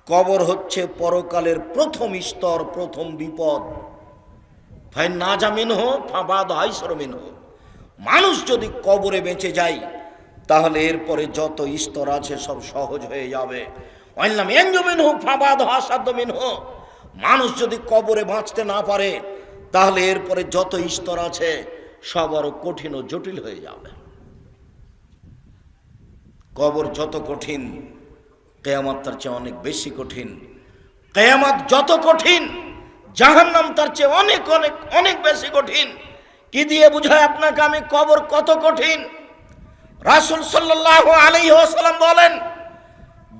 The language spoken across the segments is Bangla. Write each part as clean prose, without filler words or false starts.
কবর হচ্ছে পরকালের প্রথম স্তর, প্রথম বিপদ। ভাই না জামিন হো ফাবাদ হাইসরমিন হো। মানুষ যদি কবরে বেঁচে যায় তাহলে এরপরে যত স্তর আছে সব সহজ হয়ে যাবে। অইনলাম এনজমিন হোক ফাবাদ হাসাদমিন হো। মানুষ যদি কবরে বাঁচতে না পারে তাহলে এরপরে যত স্তর আছে সব আরো কঠিন ও জটিল হয়ে যাবে। কবর যত কঠিন কিয়ামত তার চেয়ে অনেক বেশি কঠিন। কিয়ামত যত কঠিন জাহান্নাম তার চেয়ে অনেক অনেক অনেক বেশি কঠিন। কি দিয়ে বুঝায় আপনাকে আমি কবর কত কঠিন? রাসূল সাল্লাল্লাহু আলাইহি ওয়াসাল্লাম বলেন,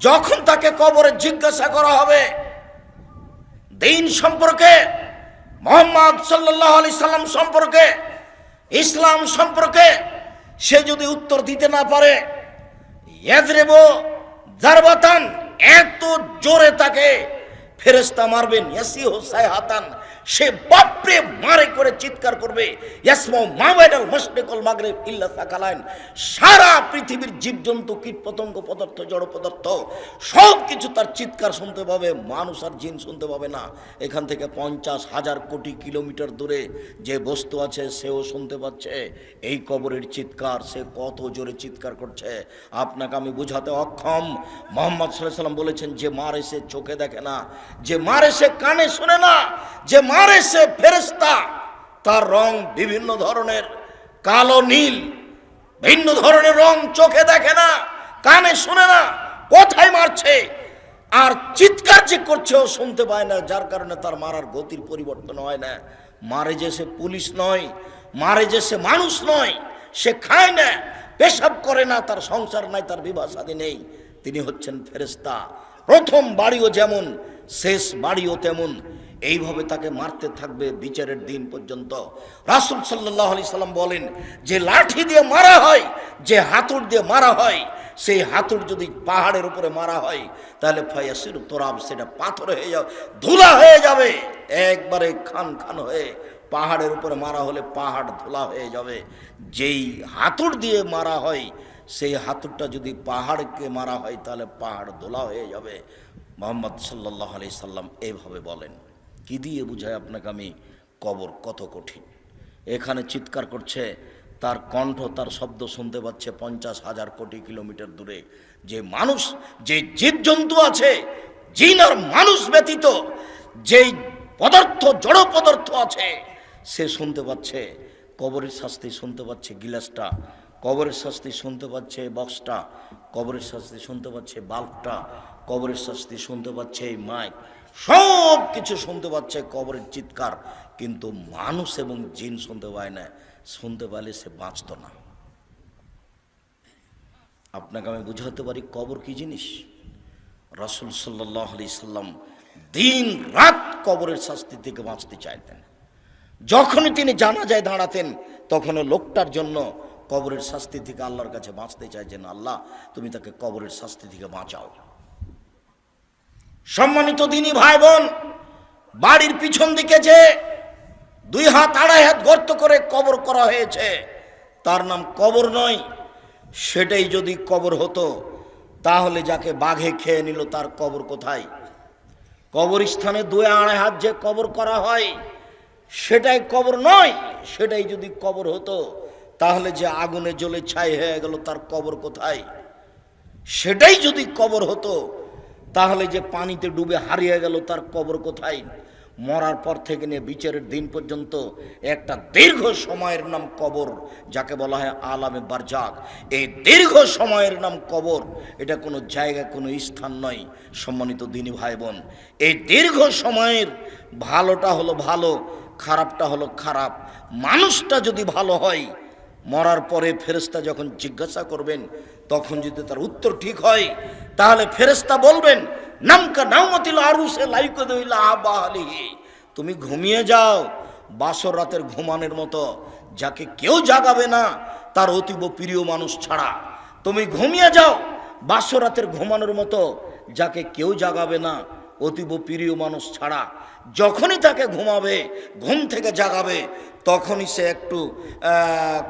যখন তাকে কবরে জিজ্ঞাসা করা হবে দ্বীন সম্পর্কে, মুহাম্মদ সাল্লাল্লাহু আলাইহি সাল্লাম সম্পর্কে, ইসলাম সম্পর্কে, সে যদি উত্তর দিতে না পারে, ইয়াযরিবু যারবাতান, এত জোরে তাকে ফেরেশতা মারবেন, ইয়াসিহু সাইহাতান, সে বাপরে মারে করে চিৎকার করবে, ইয়াসমু মা বাইনাল মাশরিক ওয়াল মাগরিব ইল্লা সাকালাইন, সারা পৃথিবীর জীবজন্তু কীটপতঙ্গ পদার্থ জড় পদার্থ সব কিছু তার চিৎকার শুনতে পাবে, মানুষ আর জিন শুনতে পাবে না। এখান থেকে 50,000 কোটি কিলোমিটার দূরে যে বস্তু আছে সেও শুনতে পাচ্ছে এই কবরের চিৎকার। সে কত জোরে চিৎকার করছে আপনাকে আমি বুঝাতে অক্ষম। মুহাম্মদ সাল্লাল্লাহু আলাইহি সাল্লাম বলেছেন, যে মারে সে চোখে দেখে না, যে মারে সে কানে শুনে না, যে মারে সে ফেরেশতা, তার রং বিভিন্ন ধরনের, কালো নীল, ভিন্ন ধরনের রং, চোখে দেখে না, কানে শুনে না, কোথায় মারছে আর চিৎকার যে করছে ও শুনতে পায় না, যার কারণে তার মারার গতির পরিবর্তন হয় না। মারে যে সে পুলিশ নয়, মারে যে সে মানুষ নয়, সে খায় না, পেশাব করে না, তার সংসার নাই, তার বিবাহ শাদী নেই, তিনি হচ্ছেন ফেরেশতা। প্রথম বাড়িও যেমন শেষ বাড়িও তেমন, এইভাবে তাকে মারতে থাকবে বিচারের দিন পর্যন্ত। রাসূল সাল্লাল্লাহু আলাইহি সাল্লাম বলেন, যে লাঠি দিয়ে মারা হয়, যে হাতুড় দিয়ে মারা হয়, সেই হাতুড় যদি পাহাড়ের উপরে মারা হয় তাহলে ফায়াসির তোরাব, সেটা পাথর হয়ে যাবে, ধুলা হয়ে যাবে, একবারে খান খান হয়ে। পাহাড়ের উপরে মারা হলে পাহাড় ধুলা হয়ে যাবে। যেই হাতুড় দিয়ে মারা হয় সেই হাতুড়টা যদি পাহাড়কে মারা হয় তাহলে পাহাড় ধুলা হয়ে যাবে। মুহাম্মদ সাল্লাল্লাহু আলাইহি সাল্লাম এইভাবে বলেন। কি দিয়ে বুঝায় আপনাকে আমি কবর কত কঠিন? এখানে চিৎকার করছে, তার কণ্ঠ, তার শব্দ শুনতে পাচ্ছে 50,000 কোটি কিলোমিটার দূরে। যে মানুষ, যে জীবজন্তু আছে, জিন আর মানুষ ব্যতীত যেই পদার্থ, জড় পদার্থ আছে, সে শুনতে পাচ্ছে কবরের শাস্তি, শুনতে পাচ্ছে গিলাসটা, কবরের শাস্তি শুনতে পাচ্ছে বক্সটা, কবরের শাস্তি শুনতে পাচ্ছে বাল্বটা, কবরের শাস্তি শুনতে পাচ্ছে এই মাইক, সব কিছু শুনতে পাচ্ছে কবরের চিৎকার। কিন্তু মানুষ এবং জিন শুনতে পায় না। শুনতে পারলে সে বাঁচত না। আপনাকে আমি বুঝাতে পারি কবর কি জিনিস। রাসূল সাল্লাল্লাহু আলাইহি সাল্লাম দিন রাত কবরের শাস্তি থেকে বাঁচতে চাইতেন। যখনই তিনি জানাজায় দাঁড়াতেন তখনও লোকটার জন্য কবরের শাস্তি থেকে আল্লাহর কাছে বাঁচতে চাইছেন, আল্লাহ তুমি তাকে কবরের শাস্তি থেকে বাঁচাও। সম্মানিত দিনী ভাই বোন, বাড়ির পিছন দিকে যে 2 হাত 2.5 হাত গর্ত করে কবর করা হয়েছে তার নাম কবর নয়। সেটাই যদি কবর হতো তাহলে যাকে বাঘে খেয়ে নিল তার কবর কোথায়? কবরস্থানে 2-2.5 হাত যে কবর করা হয় সেটাই কবর নয়। সেটাই যদি কবর হতো তাহলে যে আগুনে জ্বলে ছাই হয়ে গেল তার কবর কোথায়? সেটাই যদি কবর হতো তাহলে যে পানিতে ডুবে হারিয়ে গেল তার কবর কোথায়? মরার পর থেকে নিয়ে বিচারের দিন পর্যন্ত একটা দীর্ঘ সময়ের নাম কবর, যাকে বলা হয় আলামে বারজাক। এই দীর্ঘ সময়ের নাম কবর, এটা কোনো জায়গা, কোনো স্থান নয়। সম্মানিত দিনী ভাই বোন, এই দীর্ঘ সময়ের ভালোটা হলো ভালো, খারাপটা হলো খারাপ। মানুষটা যদি ভালো হয়, মরার পরে ফেরেশতা যখন জিজ্ঞাসা করবেন তখন যদি তার উত্তর ঠিক হয় তাহলে ফেরেশতা বলবেন, নামকা নাওমাতিল আরুসে লাইকুদুইলা আবালিহি, তুমি ঘুমিয়ে যাও বাসর রাতের ঘুমানোর মতো, যাকে কেউ জাগাবে না তার অতীব প্রিয় মানুষ ছাড়া। তুমি ঘুমিয়ে যাও বাসর রাতের ঘুমানোর মতো, যাকে কেউ জাগাবে না অতীব প্রিয় মানুষ ছাড়া যখনই তাকে ঘুমাবে, ঘুম থেকে জাগাবে, তখনই সে একটু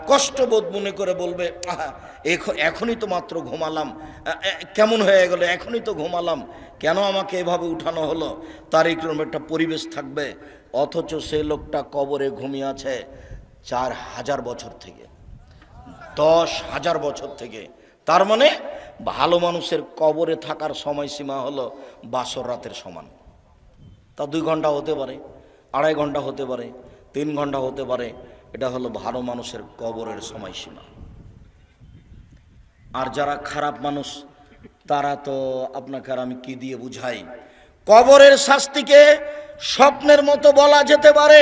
কষ্টবোধ মনে করে বলবে, এখনই তো মাত্র ঘুমালাম, কেমন হয়ে গেল, এখনই তো ঘুমালাম, কেন আমাকে এভাবে উঠানো হলো, তার এইরকম একটা পরিবেশ থাকবে। অথচ সে লোকটা কবরে ঘুমিয়ে আছে 4000 বছর থেকে, 10,000 বছর থেকে। তার মানে ভালো মানুষের কবরে থাকার সময়সীমা হলো বাসর রাতের সমান। তা 2 ঘন্টা হতে পারে, 2.5 ঘন্টা হতে পারে, 3 ঘন্টা হতে পারে। এটা হলো ভালো মানুষের কবরের সময়সীমা। আর যারা খারাপ মানুষ, তারা তো আপনাকে আর আমি কি দিয়ে বুঝাই। কবরের শাস্তিকে স্বপ্নের মতো বলা যেতে পারে।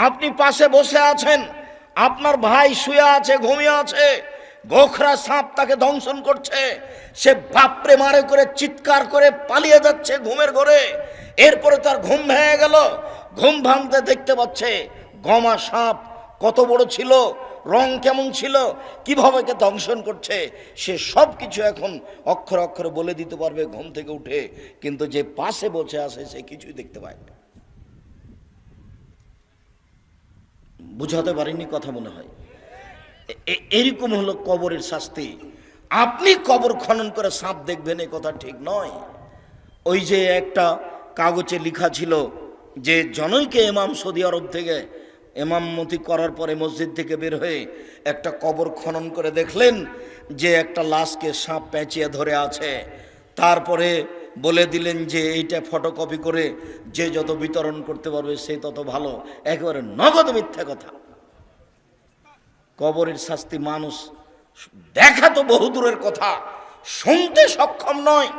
আপনি পাশে বসে আছেন, আপনার ভাই শুয়ে আছে, ঘুমিয়ে আছে, গোখরা সাপ তাকে দংশন করছে, সে বাপরে মারে করে চিৎকার করে পালিয়ে যাচ্ছে ঘুমের ঘরে। এরপরে তার ঘুম ভেঙে গেল, ঘুম ভাঙতে দেখতে পাচ্ছে গমা সাপ কত বড় ছিল, রং কেমন ছিল, কিভাবে কে দংশন করছে, সে সব কিছু এখন অক্ষরে অক্ষরে বলে দিতে পারবে ঘুম থেকে উঠে। কিন্তু যে পাশে বসে আছে সে কিছুই দেখতে পায় না। বুঝাতে পারিনি কথা মনে হয়। এরকম হলো কবরের শাস্তি। আপনি কবর খনন করে সাপ দেখবেন, এ কথা ঠিক নয়। ওই যে একটা কাগজে লেখা ছিল যে জনৈকে ইমাম সৌদি আরব থেকে ইমামতি করার পরে মসজিদ থেকে বের হয়ে একটা কবর খনন করে দেখলেন যে একটা লাশকে সাপ পেঁচিয়ে ধরে আছে। তারপরে বলে দিলেন যে এইটা ফটোকপি করে যে যত বিতরণ করতে পারবে সে তত ভালো। একেবারে নগদ মিথ্যা কথা। কবরের শাস্তি মানুষ দেখা তো বহু দূরের কথা, শুনতে সক্ষম নয়।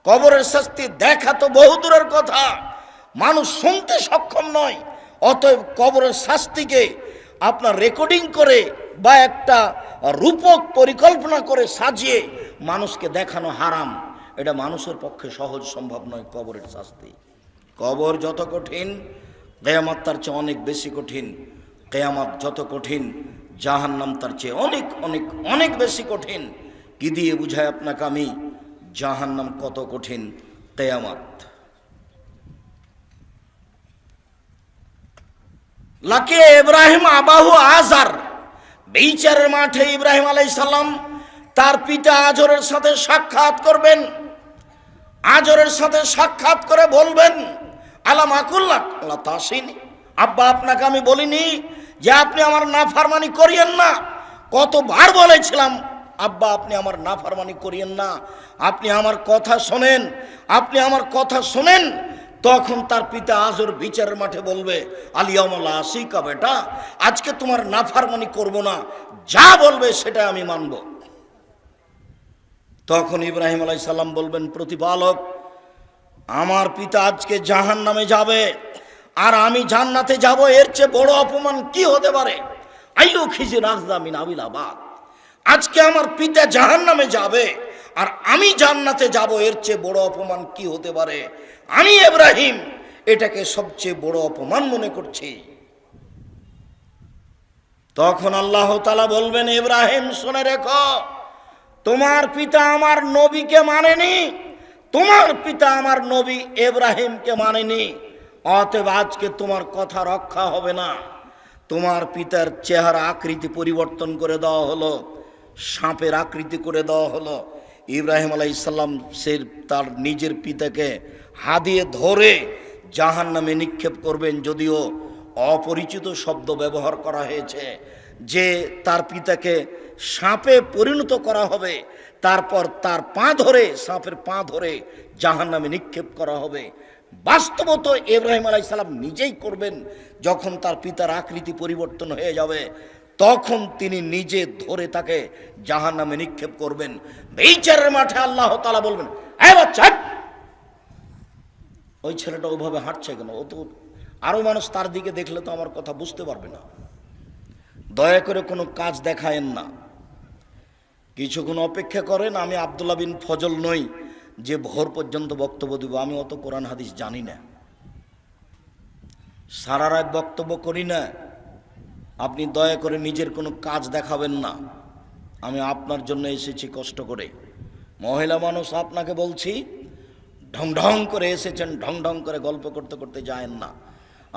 কবরের শাস্তি দেখা তো বহু দূরের কথা, মানুষ শুনতে সক্ষম নয়। অতএব কবরের শাস্তিকে আপনার রেকর্ডিং করে বা একটা রূপক পরিকল্পনা করে সাজিয়ে মানুষকে দেখানো হারাম। এটা মানুষের পক্ষে সহজ সম্ভব নয়। কবরের শাস্তি, কবর যত কঠিন, কিয়ামত তার চেয়ে অনেক বেশি কঠিন। কিয়ামত যত কঠিন, জাহান্নাম তার চেয়ে অনেক অনেক অনেক বেশি কঠিন। কি দিয়ে বুঝায় আপনাকে আমি জাহান্নাম কত কঠিন, কিয়ামত। লাকে ইব্রাহিম আবাহু আজার, বিচারের মাঠে ইব্রাহিম আলাইহিস সালাম তার পিতা আজরের সাথে সাক্ষাৎ করবেন। আজরের সাথে সাক্ষাৎ করে বলবেন, আলাম আকুল্লাক লা তাসিনি, আব্বা আপনাকে আমি বলিনি যে আপনি আমার নাফরমানি করিয়েন না? কতবার বলেছিলাম আব্বা আপনি আমার নাফরমানি করিয়েন না, আপনি আমার কথা শোনেন, আপনি আমার কথা শোনেন। তখন তার পিতা আজর বিচারের মাঠে বলবে, আলিয়ামুল আসিকা, বেটা আজকে তোমার নাফরমানি করব না, যা বলবে সেটা আমি মানব। তখন ইব্রাহিম আলাইহিস সালাম বলবেন, প্রতিপালক আমার পিতা আজকে জাহান্নামে যাবে আর আমি জান্নাতে যাব, এর চেয়ে বড় অপমান কি হতে পারে? আইয়ু খিজি রাজদা মিন আবিলাবাদ, আজকে আমার পিতা জাহান্নামে যাবে আর আমি জান্নাতে যাব, এর চেয়ে বড় অপমান কি হতে পারে? আমি ইব্রাহিম এটাকে সবচেয়ে বড় অপমান মনে করছি। তখন আল্লাহ তাআলা বলবেন, ইব্রাহিম শুনে রেখো, তোমার পিতা আমার নবীকে মানেনি, তোমার পিতা আমার নবী ইব্রাহিমকে মানেনি। অতএব আজকে তোমার কথা রক্ষা হবে না। তোমার পিতার চেহারা আকৃতি পরিবর্তন করে দেওয়া হলো, সাপের আকৃতি করে দেওয়া হলো। ইব্রাহিম আলাইহিস সালাম সে তার নিজের পিতাকে হাদিয়ে ধরে জাহান্নামে নিক্ষেপ করবেন। যদিও অপরিচিত শব্দ ব্যবহার করা হয়েছে যে তার পিতাকে সাপে পরিণত করা হবে, তারপর তার পা ধরে, সাপের পা ধরে জাহান্নামে নিক্ষেপ করা হবে। বাস্তবত ইব্রাহিম আলাইহিস সালাম নিজেই করবেন। যখন তার পিতার আকৃতি পরিবর্তন হয়ে যাবে তখন তিনি নিজে ধরে তাকে জাহান্নামে নিক্ষেপ করবেন। বিচারের মাঠে আল্লাহ তাআলা বলবেন, এই বাচ্চা, ওই ছেলেটা ওভাবে হাঁটছে কেন? ও তো আরো মানুষ তার দিকে দেখলে তো আমার কথা বুঝতে পারবে না। দয়া করে কোনো কাজ দেখায়েন না, কিছুক্ষণ অপেক্ষা করেন। আমি আব্দুল্লাহ বিন ফজল নই যে ভোর পর্যন্ত বক্তব্য দিব। আমি অত কোরআন হাদিস জানি না, সারা রাত বক্তব্য করি না। আপনি দয়া করে নিজের কোনো কাজ দেখাবেন না। আমি আপনার জন্য এসেছি কষ্ট করে। মহিলা মানুষ, আপনাকে বলছি ঢং ঢং করে এসেছেন, ঢং ঢং করে গল্প করতে করতে যায়েন না।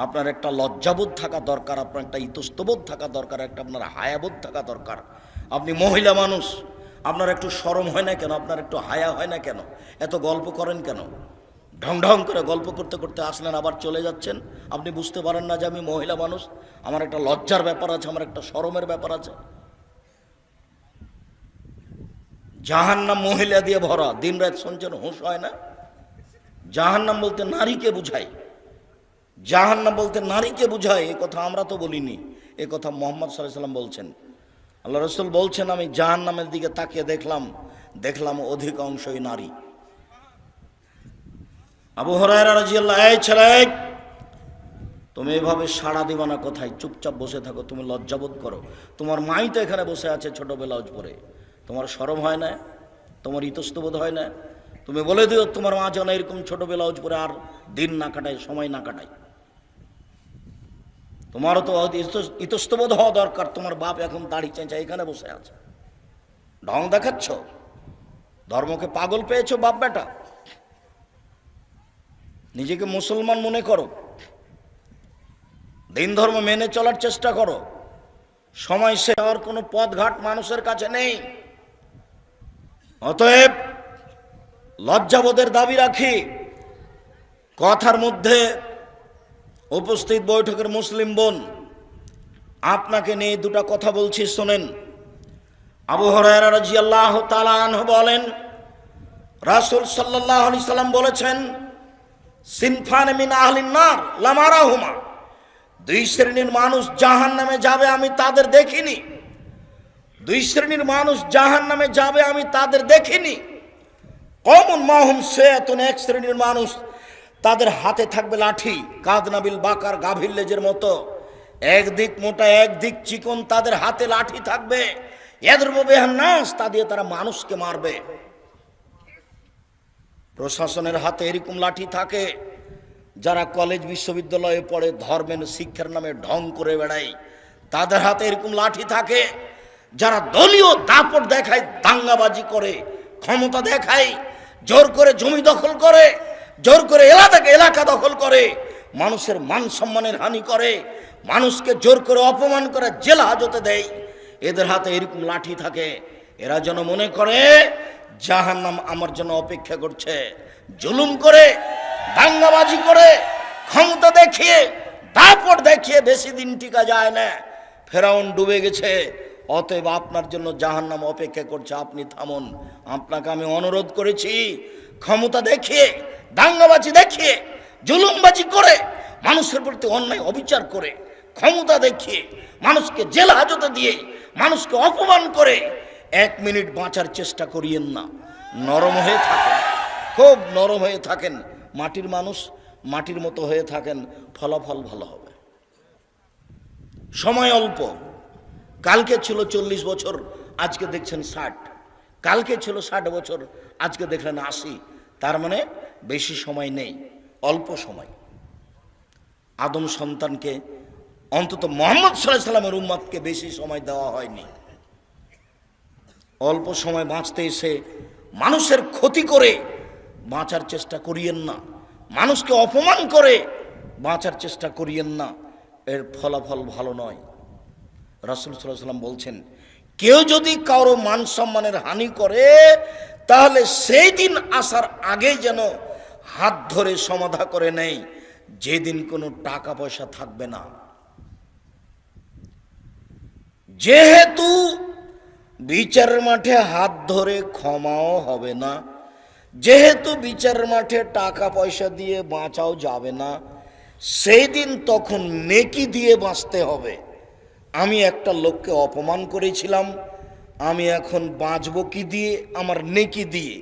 আপনার একটা লজ্জাবোধ থাকা দরকার, আপনার একটা ইতস্তবোধ থাকা দরকার, একটা আপনার হায়াবোধ থাকা দরকার। আপনি মহিলা মানুষ, আপনার একটু শরম হয় না কেন? আপনার একটু হায়া হয় না কেন? এত গল্প করেন কেন? ঢং ঢং করে গল্প করতে করতে আসলেন, আবার চলে যাচ্ছেন। আপনি বুঝতে পারেন না যে আমি মহিলা মানুষ, আমার একটা লজ্জার ব্যাপার আছে, আমার একটা শরমের ব্যাপার আছে। জাহান্নাম মহিলা দিয়ে ভরা, দিন রাত শুনছেন, হুঁশ হয় না? জাহান্নাম বলতে নারীকে বুঝায়, জাহান্নাম বলতে নারীকে বুঝায়। এ কথা আমরা তো বলিনি, এ কথা মুহাম্মদ সাল্লাল্লাহু আলাইহি ওয়াসাল্লাম বলছেন। আল্লাহ রাসূল বলছেন, আমি জাহান্নামের দিকে তাকিয়ে দেখলাম অধিকাংশই নারী। আবু হুরায়রা রাদিয়াল্লাহু আনহু, এই ছেলে, তুমি এভাবে সাড়া দিবা না, কোথায় চুপচাপ বসে থাকো, তুমি লজ্জাবোধ করো। তোমার মাই তো এখানে বসে আছে ছোট ব্লাউজ পরে, তোমার শরম হয় না? তোমার ইতস্তবোধ হয় না? তুমি বলে দিও তোমার মা যেন এরকম ছোট ব্লাউজ পরে আর দিন না কাটায়, সময় না কাটায়। তোমারও তো ইতস্তবোধ হওয়া দরকার। তোমার বাপ এখন দাড়ি চেঁচা এখানে বসে আছে, ঢং দেখাচ্ছ, ধর্মকে পাগল পেয়েছো বাপ বেটা। নিজেকে মুসলমান মনে করো, দিন ধর্ম মেনে চলার চেষ্টা করো। সময় শেষ হওয়ার কোনো পথঘাট মানুষের কাছে নেই। অতএব লজ্জাবোধের দাবি রাখি। কথার মধ্যে উপস্থিত বৈঠকের মুসলিম বোন, আপনাকে নিয়ে দুটা কথা বলছি, শোনেন। আবু হুরায়রা রাদিয়াল্লাহু তাআলা আনহু বলেন, রাসূল সাল্লাল্লাহু আলাইহি সাল্লাম বলেছেন, সিনফান মিন আহলিন নার লামারাহুমা, দুই শ্রেণীর মানুষ জাহান্নামে যাবে, আমি তাদের দেখিনি। দুই শ্রেণীর মানুষ জাহান্নামে যাবে, আমি তাদের দেখিনি। কওমুন মাহুম সায়াতুন, এক শ্রেণীর মানুষ, তাদের হাতে থাকবে লাঠি, কাদনাবিল বাকার, গাভীর লেজের মতো, একদিক মোটা একদিক চিকন, তাদের হাতে লাঠি থাকবে। ইয়াদরুবু বিহান নাস, তা দিয়ে তারা মানুষকে মারবে। প্রশাসনের হাতে এরকম লাঠি থাকে, যারা কলেজ বিশ্ববিদ্যালয়ে পড়ে ধর্মের শিক্ষার নামে ঢং করে বেড়ায়, তাদের হাতে এরকম লাঠি থাকে। যারা দলীয় দাপট দেখায়, দাঙ্গাবাজি করে, ক্ষমতা দেখায়, জোর করে জমি দখল করে, জোর করে এলাকা দখল করে, মানুষের মান সম্মানের হানি করে, মানুষকে জোর করে অপমান করে জেল হাজতে দেয়, এদের হাতে এরকম লাঠি থাকে। এরা যেন মনে করে জাহান্নাম আমার জন্য অপেক্ষা করছে। জুলুম করে, দাঙ্গাবাজি করে, ক্ষমতা দেখিয়ে, দাপট দেখিয়ে বেশি দিন টিকা যায় না। ফেরাউন ডুবে গেছে, অতএব আপনার জন্য জাহান্নাম অপেক্ষা করছে, আপনি থামুন। আপনাকে আমি অনুরোধ করেছি, ক্ষমতা দেখিয়ে, দাঙ্গাবাজি দেখিয়ে, জুলুমবাজি করে, মানুষের প্রতি অন্যায় অবিচার করে, ক্ষমতা দেখিয়ে, মানুষকে জেল হাজতে দিয়ে, মানুষকে অপমান করে এক মিনিট বাঁচার চেষ্টা করিয়েন না। নরম হয়ে থাকেন, খুব নরম হয়ে থাকেন, মাটির মানুষ, মাটির মতো হয়ে থাকেন, ফলাফল ভালো হবে। সময় অল্প, কালকে ছিল 40 বছর, আজকে দেখছেন 60, কালকে ছিল 60 বছর, আজকে দেখলেন 80। তার মানে বেশি সময় নেই, অল্প সময়। আদম সন্তানকে, অন্তত মুহাম্মদ সাল্লাল্লাহু আলাইহি সাল্লামের উম্মতকে বেশি সময় দেওয়া হয়নি। অল্প সময় বাঁচতে এসে মানুষের ক্ষতি করে বাঁচার চেষ্টা করিয়েন না, মানুষকে অপমান করে বাঁচার চেষ্টা করিয়েন না, এর ফলাফল ভালো নয়। রাসূল সাল্লাল্লাহু আলাইহি সাল্লাম বলছেন, কেউ যদি কারো মান সম্মানের হানি করে, তাহলে সেই দিন আসার আগে যেন হাত ধরে সমাধা করে নেয়, যেদিন কোনো টাকা পয়সা থাকবে না। যেহেতু বিচারের মাঠে হাত ধরে ক্ষমাও হবে না, যেহেতু বিচারের মাঠে টাকা পয়সা দিয়ে বাঁচাও যাবে না, সেই দিন তখন নেকি দিয়ে বাঁচতে হবে। আমি একটা লোককে অপমান করেছিলাম, আমি এখন বাঁচবো কি দিয়ে? আমার নেকি দিয়ে।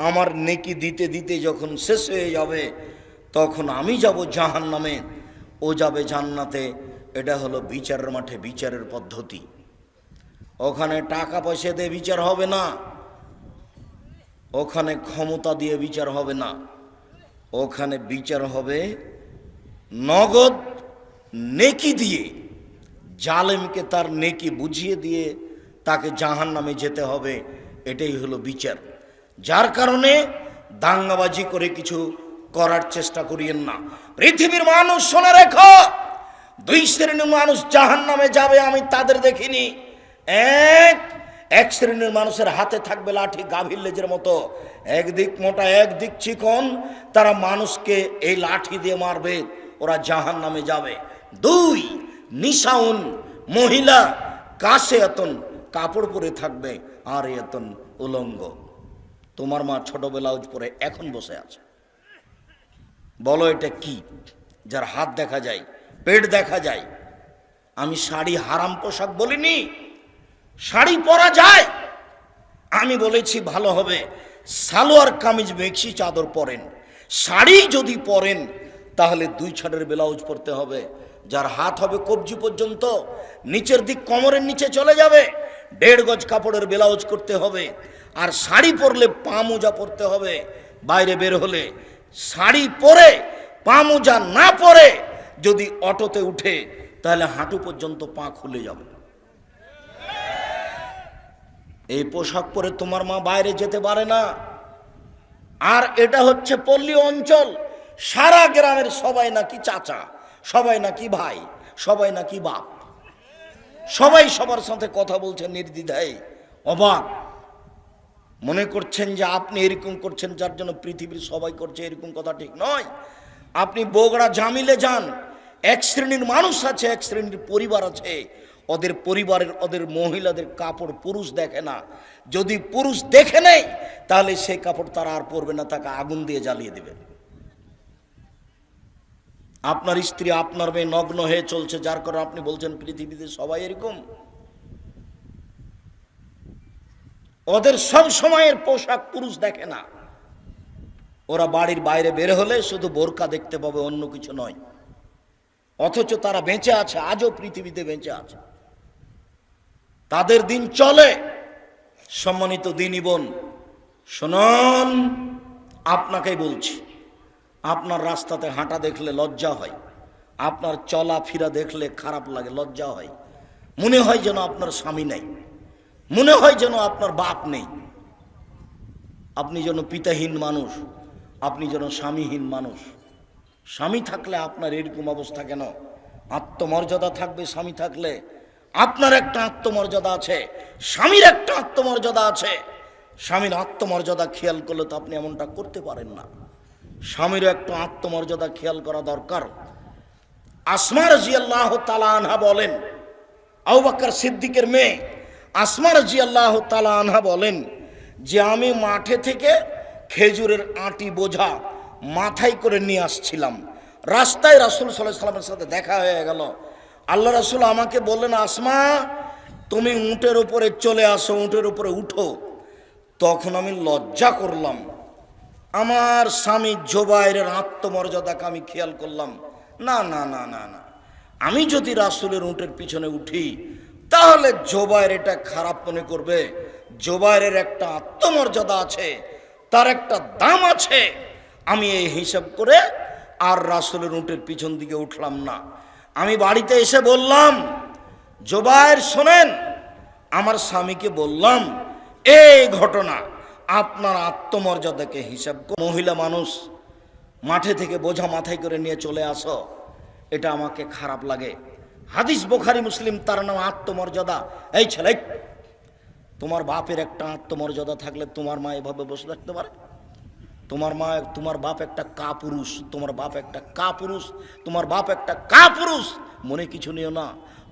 আমার নেকি দিতে দিতে যখন শেষ হয়ে যাবে, তখন আমি যাব জাহান্নামে, ও যাবে জান্নাতে। এটা হলো বিচারের মাঠে বিচারের পদ্ধতি। ওখানে টাকা পয়সা দিয়ে বিচার হবে না, ওখানে ক্ষমতা দিয়ে বিচার হবে না, ওখানে বিচার হবে নগদ নেকি দিয়ে। জালেমকে তার নেকি বুঝিয়ে দিয়ে তাকে জাহান্নামে যেতে হবে, এটাই হলো বিচার। যার কারণে দাঙ্গাবাজি করে কিছু করার চেষ্টা করিয়েন না। পৃথিবীর মানুষ শুনে রেখো, দুই শ্রেণীর মানুষ জাহান্নামে যাবে, আমি তাদের দেখিনি। এক শ্রেণীর মানুষের হাতে থাকবে লাঠি গাভীর লেজের মতো, একদিক মোটা একদিক চিকন, তারা মানুষকে এই লাঠি দিয়ে মারবে, ওরা জাহান্নামে যাবে। দুই, নিশাউন, মহিলা কাছে এতন কাপড় পরে থাকবে আর এতন উলঙ্গ। তোমার মা ছোট ব্লাউজ পরে এখন বসে আছে, বলো এটা কি? যার হাত দেখা যায়, পেট দেখা যায়। আমি শাড়ি হারাম পোশাক বলিনি, শাড়ি পরা যায়। আমি বলেছি ভালো হবে সালোয়ার কামিজ মেক্সি চাদর পরেন। শাড়ি যদি পরেন তাহলে 2 ছাড়ের ব্লাউজ পরতে হবে, যার হাত হবে কবজি পর্যন্ত, নিচের দিক কোমরের নিচে চলে যাবে, 1.5 গজ কাপড়ের ব্লাউজ করতে হবে। আর শাড়ি পরলে পা মোজা পরতে হবে। বাইরে বের হলে শাড়ি পরে পা মোজা না পরে যদি অটোতে উঠে তাহলে হাঁটু পর্যন্ত পা খুলে যাবে। এই পোশাক পরে তোমার মা বাইরে যেতে পারে না। আর এটা হচ্ছে পল্লী অঞ্চল, সারা গ্রামের সবাই নাকি চাচা, সবাই নাকি ভাই, সবাই নাকি বাপ, সবাই সবার সাথে কথা বলছেন নির্দ্বিধায়। অবাক মনে করছেন যে আপনি এরকম করছেন যার জন্য পৃথিবীর সবাই করছে, এরকম কথা ঠিক নয়। আপনি বগুড়া জামিলে যান, এক শ্রেণীর মানুষ আছে, এক শ্রেণীর পরিবার আছে, ওদের পরিবারের ওদের মহিলাদের কাপড় পুরুষ দেখে না। যদি পুরুষ দেখে নেয় তাহলে সেই কাপড় তারা আর পরবে না, তাকে আগুন দিয়ে জ্বালিয়ে দেবে। আপনার স্ত্রী আপনার মেয়ে নগ্ন হয়ে চলছে, যার কারণে আপনি বলছেন পৃথিবীতে সবাই এরকম। ওদের সব সময়ের পোশাক পুরুষ দেখে না, ওরা বাড়ির বাইরে বের হলে শুধু বোরকা দেখতে পাবে, অন্য কিছু নয়। অথচ তারা বেঁচে আছে, আজও পৃথিবীতে বেঁচে আছে, তাদের দিন চলে। সম্মানিত দিনী বোন শুনুন, আপনাকেই বলছি, আপনার রাস্তাতে হাঁটা দেখলে লজ্জা হয়, আপনার চলাফেরা দেখলে খারাপ লাগে, লজ্জা হয়। মনে হয় যেন আপনার স্বামী নেই, মনে হয় যেন আপনার বাপ নেই, আপনি যেন পিতাহীন মানুষ, আপনি যেন স্বামীহীন মানুষ। স্বামী থাকলে আপনার এরকম অবস্থা কেন? আত্মমর্যাদা থাকবে স্বামী থাকলে। আপনার একটা আত্মমর্যাদা আছে, স্বামীর একটা আত্মমর্যাদা আছে। স্বামীর আত্মমর্যাদা খেয়াল করলে তো আপনি এমনটা করতে পারেন না। স্বামীর একটা আত্মমর্যাদা খেয়াল করা দরকার। আসমা রাদিয়াল্লাহু তাআলা আনহা বলেন, আবু বকর সিদ্দিকের মেয়ে আসমা রাদিয়াল্লাহু তাআলা আনহা বলেন যে আমি মাঠে থেকে খেজুরের আটি বোঝা মাথায় করে নিয়ে আসছিলাম। রাস্তায় রাসূল সাল্লাল্লাহু আলাইহি ওয়াসাল্লামের সাথে দেখা হয়ে গেল। আল্লাহ রাসূল আমাকে বললেন, আসমা তুমি উটের উপরে চলে আসো, উটের উপরে উঠো। তখন আমি লজ্জা করলাম, আমার স্বামী জুবাইরের আত্মমর্যাদাকে আমি খেয়াল করলাম। না না না না না, আমি যদি রাসূলের উটের পিছনে উঠি তাহলে জুবাইর এটা খারাপ মনে করবে। জুবাইরের একটা আত্মমর্যাদা আছে, তার একটা দাম আছে। আমি এই হিসাব করে আর রাসূলের উটের পিছন দিকে উঠলাম না। আমি বাড়িতে এসে বললাম, জুবাইর শোনেন, আমার স্বামীকে বললাম এই ঘটনা, আপনার আত্মমর্যাদাকে হিসাব করে মহিলা মানুষ মাঠে থেকে বোঝা মাথায় করে নিয়ে চলে আসো, এটা আমাকে খারাপ লাগে। হাদিস বুখারী মুসলিম, তার নাম আত্মমর্যাদা। এই ছেলে, তোমার বাপের একটা আত্মমর্যাদা থাকলে তোমার মা এভাবে বসে থাকতে পারে? তোমার বাপ একটা কাপুরুষ, তোমার বাপ একটা কাপুরুষ, তোমার বাপ একটা কাপুরুষ। মনে কিছু নিও না,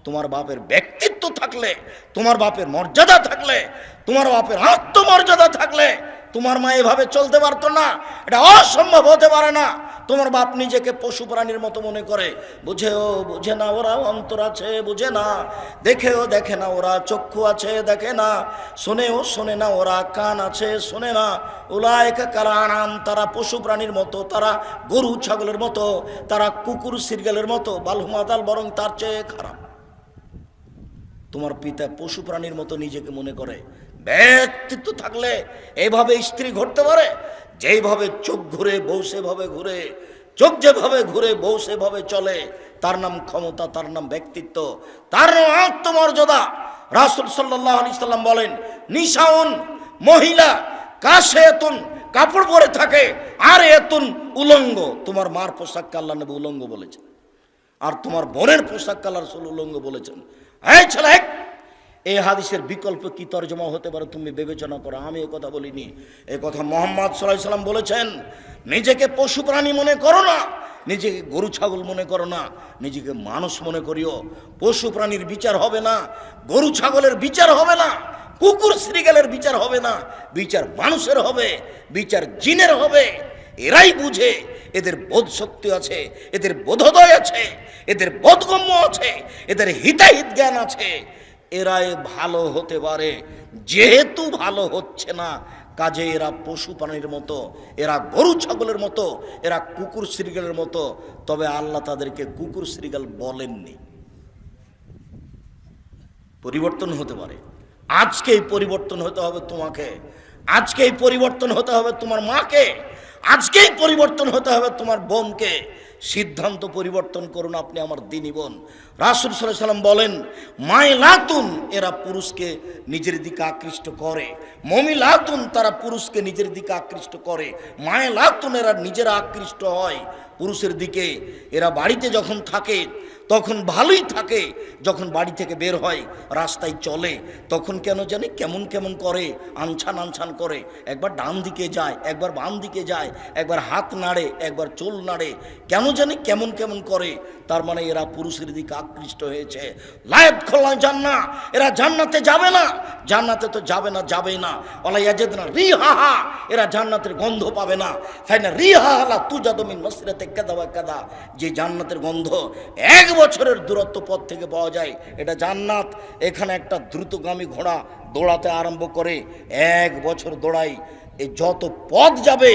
তোমার বাপের ব্যক্তিত্ব থাকলে, তোমার বাপের মর্যাদা থাকলে, তোমার বাপের আত্মমর্যাদা থাকলে তোমার মা এভাবে চলতে পারতো না। এটা অসম্ভব হতে পারে না। তোমার বাপ নিজেকে পশু প্রাণীর মতো মনে করে, বুঝেও বুঝে না, ওরা অন্তর আছে বুঝে না, দেখেও দেখে না, ওরা চক্ষু আছে দেখে না, শোনেও শোনে না, ওরা কান আছে শোনে না। উলাইকা কাল আনাম, তারা পশু প্রাণীর মতো, তারা গরু ছাগলের মতো, তারা কুকুর সিরগালের মতো, বালহুমাদাল, বরং তার চেয়ে খারাপ। তোমার পিতা পশু প্রাণীর মতো নিজেকে মনে করে। ব্যক্তিত্ব থাকলে এইভাবে স্ত্রী ঘুরতে পারে? যেইভাবে চোখ ঘুরে বউ সেভাবে ঘুরে, চোখ যেভাবে ঘুরে বউ সেভাবে চলে, তার নাম ক্ষমতা, তার নাম ব্যক্তিত্ব, তার নাম আত্মমর্যাদা। রাসূল সাল্লাল্লাহু আলাইহি সাল্লাম বলেন, নিশাউন, মহিলা কাশে এতুন কাপড় পরে থাকে, আর এতুন উলঙ্গ। তোমার মার পোশাককে আল্লাহ নবী উলঙ্গ বলেছেন, আর তোমার বোনের পোশাককে আল্লাহ রাসূল উলঙ্গ বলেছেন। এই ছেলে, এই হাদিসের বিকল্প কি তরজমা হতে পারে তুমি বিবেচনা করো। আমি এ কথা বলিনি, এ কথা মুহাম্মদ সাল্লাল্লাহু আলাইহি সাল্লাম বলেছেন। নিজেকে পশু প্রাণী মনে করো না, নিজেকে গরু ছাগল মনে করো না, নিজেকে মানুষ মনে করিও। পশু প্রাণীর বিচার হবে না, গরু ছাগলের বিচার হবে না, কুকুর শ্রীগালের বিচার হবে না, বিচার মানুষের হবে, বিচার জিনের হবে। এরাই বুঝে, এদের বোধ শক্তি আছে, এদের বোধোদয় আছে, এদের বোধগম্য আছে, এদের হিতাহিত জ্ঞান আছে। এরাই ভালো হতে পারে। যেহেতু ভালো হচ্ছে না, কাজে এরা পশু প্রাণীর মতো, এরা গরু ছাগলের মতো, এরা কুকুর শ্রীগালের মতো। তবে আল্লাহ তাদেরকে কুকুর শ্রীগাল বলেননি। পরিবর্তন হতে পারে। আজকেই পরিবর্তন হতে হবে তোমাকে, আজকেই পরিবর্তন হতে হবে তোমার মাকে, আজকেই পরিবর্তন হতে হবে তোমার বোনকে। সিদ্ধান্ত পরিবর্তন করুন আপনি আমার দিনী বোন। রাসূল সাল্লাল্লাহু আলাইহি সাল্লাম বলেন, মাইলাতুন, এরা পুরুষকে নিজের দিকে আকৃষ্ট করে। মমিলাতুন, তারা পুরুষকে নিজের দিকে আকৃষ্ট করে। মাইলাতুন, এরা নিজেরা আকৃষ্ট হয় পুরুষের দিকে। এরা বাড়িতে যখন থাকে তখন ভালোই থাকে, যখন বাড়ি থেকে বের হয় রাস্তায় চলে তখন কেন জানি কেমন কেমন করে, আনছান আনছান করে। একবার ডান দিকে যায়, একবার বাম দিকে যায়, একবার হাত নাড়ে, একবার চুল নাড়ে, কেন জানি কেমন কেমন করে। তার মানে এরা পুরুষের দিকে আকৃষ্ট হয়েছে। লায়াত খোলা জান্না, এরা জান্নাতে যাবে না, জান্নাতে তো যাবে না, যাবেই না। ওয়ালা ইয়াজিদনা রিহাহা, এরা জান্নাতের গন্ধ পাবে না। ফাইনা রিহাহা লা তুজাদু মিন মাসরিয়াতি কাযা ওয়া কাযা, যে জান্নাতের গন্ধ 1 বছরের দূরত্ব পথ থেকে পাওয়া যায়, এটা জান্নাত। এখানে একটা দ্রুতগামী ঘোড়া দৌড়াতে আরম্ভ করে 1 বছর দৌড়াই, এই যত পথ যাবে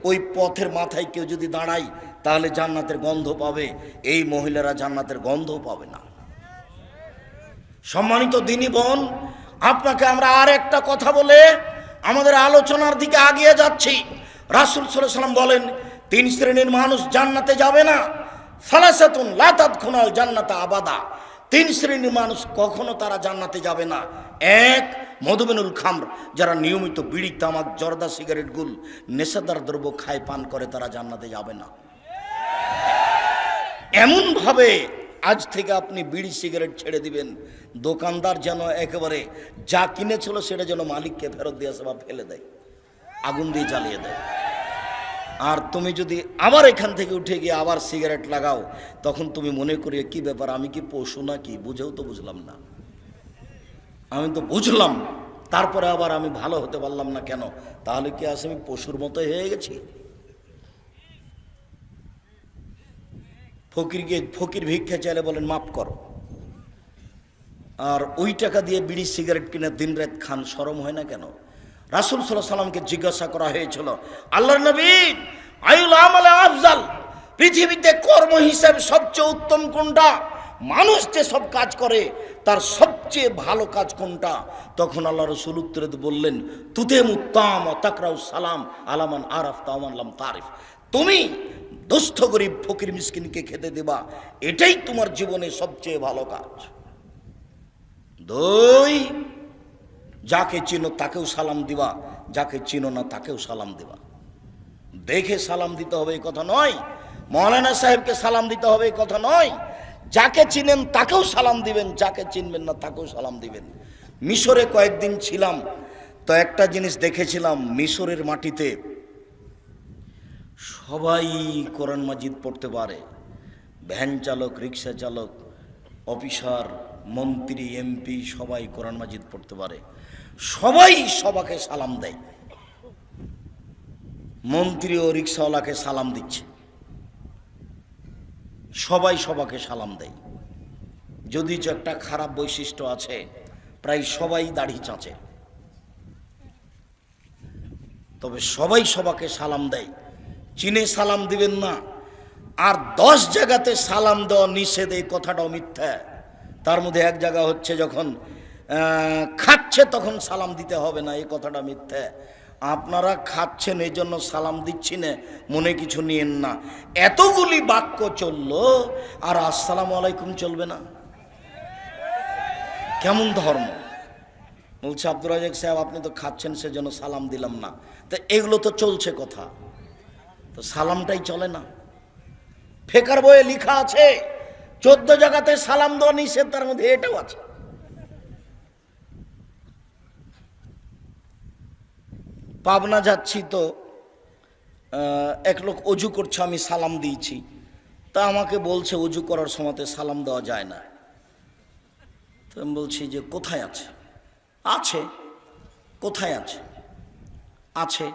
ওই পথের মাথায় কেউ যদি দাঁড়ায় তাহলে জান্নাতের গন্ধ পাবে। এই মহিলারা জান্নাতের গন্ধ পাবে না। সম্মানিত দিনী বোন, আপনাকে আমরা আর একটা কথা বলে আমাদের আলোচনার দিকে আগিয়ে যাচ্ছি। রাসূল সাল্লাল্লাহু আলাইহি সাল্লাম বলেন, 3 শ্রেণীর মানুষ জান্নাতে যাবে না। সালাসাতুন লা তাদখুলুল জান্নাতা আবাদা, 3 শ্রেণীর মানুষ কখনো তারা জান্নাতে যাবে না। 1, মধুমেনুল খামর, যারা নিয়মিত বিড়ি তামাক জর্দা সিগারেট গুল নেশাদার দ্রব্য খায় পান করে, তারা জান্নাতে যাবে না। এমন ভাবে আজ থেকে আপনি বিড়ি সিগারেট ছেড়ে দিবেন, দোকানদার যেন একেবারে যা কিনেছিল সেটা যেন মালিককে ফেরত দিয়ে আসে বা ফেলে দেয়, আগুন দিয়ে জ্বালিয়ে দেয়। আর তুমি যদি আবার এখান থেকে উঠে গিয়ে আবার সিগারেট লাগাও, তখন তুমি মনে করি কি ব্যাপার, আমি কি পশু নাকি? বুঝেও তো বুঝলাম না, আমি তো বুঝলাম, তারপরে আবার আমি ভালো হতে পারলাম না কেন? তাহলে কি আজ আমি পশুর মতো হয়ে গেছি? ফকির ভিক্ষা চাইলে বলেন মাফ করো, আর ওই টাকা দিয়ে বিড়ি সিগারেট কিনে দিন রাত খান, শরম হয় না কেন? রাসূল সাল্লাল্লাহু আলাইহি সাল্লামকে জিজ্ঞাসা করা হয়েছিল, আল্লাহর নবী, আইউল আমাল আফজাল, পৃথিবীতে কর্ম হিসাবে সবচেয়ে উত্তম কোনটা? মানুষ যে সব কাজ করে তার সবচেয়ে ভালো কাজ কোনটা? তখন আল্লাহ রাসূল উত্তরে বললেন, তুতেমু তাম ওয়া তাকরাউ সালাম আলামান আরাফতা ওয়া মান লাম তারিফ, তুমি দুস্থ গরিব ফকির মিসকিনকে খেতে দেবা, এটাই তোমার জীবনে সবচেয়ে ভালো কাজ। 2, যাকে চিনো তাকেও সালাম দিবা, যাকে চিনো না তাকেও সালাম দিবা। দেখে সালাম দিতে হবে এই কথা নয়, মৌলানা সাহেবকে সালাম দিতে হবে এই কথা নয়, যাকে চিনেন তাকেও সালাম দিবেন, যাকে চিনবেন না তাকেও সালাম দিবেন। মিশরে কয়েকদিন ছিলাম, তো একটা জিনিস দেখেছিলাম, মিশরের মাটিতে সবাই কোরআন মাজিদ পড়তে পারে, ভ্যান চালক, রিক্সা চালক, অফিসার, মন্ত্রী, এমপি সবাই কোরআন মাজিদ পড়তে পারে, সবাই সবাকে সালাম দেয়। মন্ত্রী ও রিক্সাওয়ালাকে সালাম দিচ্ছে, সবাই সবাকে সালাম দেয়। যদি একটা খারাপ বৈশিষ্ট্য আছে, প্রায় সবাই দাড়ি চাঁচে, তবে সবাই সবাকে সালাম দেয়। চিনে সালাম দিবেন না। আর 10 জায়গাতে সালাম দেওয়া নিষেধ, এই কথাটাও মিথ্যা। তার মধ্যে এক জায়গা হচ্ছে যখন খাচ্ছে তখন সালাম দিতে হবে না, এই কথাটা মিথ্যা। আপনারা খাচ্ছেন এই জন্য সালাম দিচ্ছি না, মনে কিছু নিয়েন না। এতগুলি বাক্য চললো আর আসসালামু আলাইকুম চলবে না? কেমন ধর্ম? বলছে আব্দুর রাজ্জাক সাহেব আপনি তো খাচ্ছেন সেজন্য সালাম দিলাম না। তো এগুলো তো চলছে কথা, তো সালামটাই চলে না। ফেকার বইয়ে লেখা আছে 14 জায়গাতে সালাম দেওয়া নিষেধ, তার মধ্যে এটাও আছে। পাবনা যাচ্ছি তো এক লোক অজু করছে, আমি সালাম দিয়েছি, তা আমাকে বলছে অজু করার সময়তে সালাম দেওয়া যায় না। তো আমি বলছি যে কোথায় আছে? আছে। কোথায় আছে? আছে।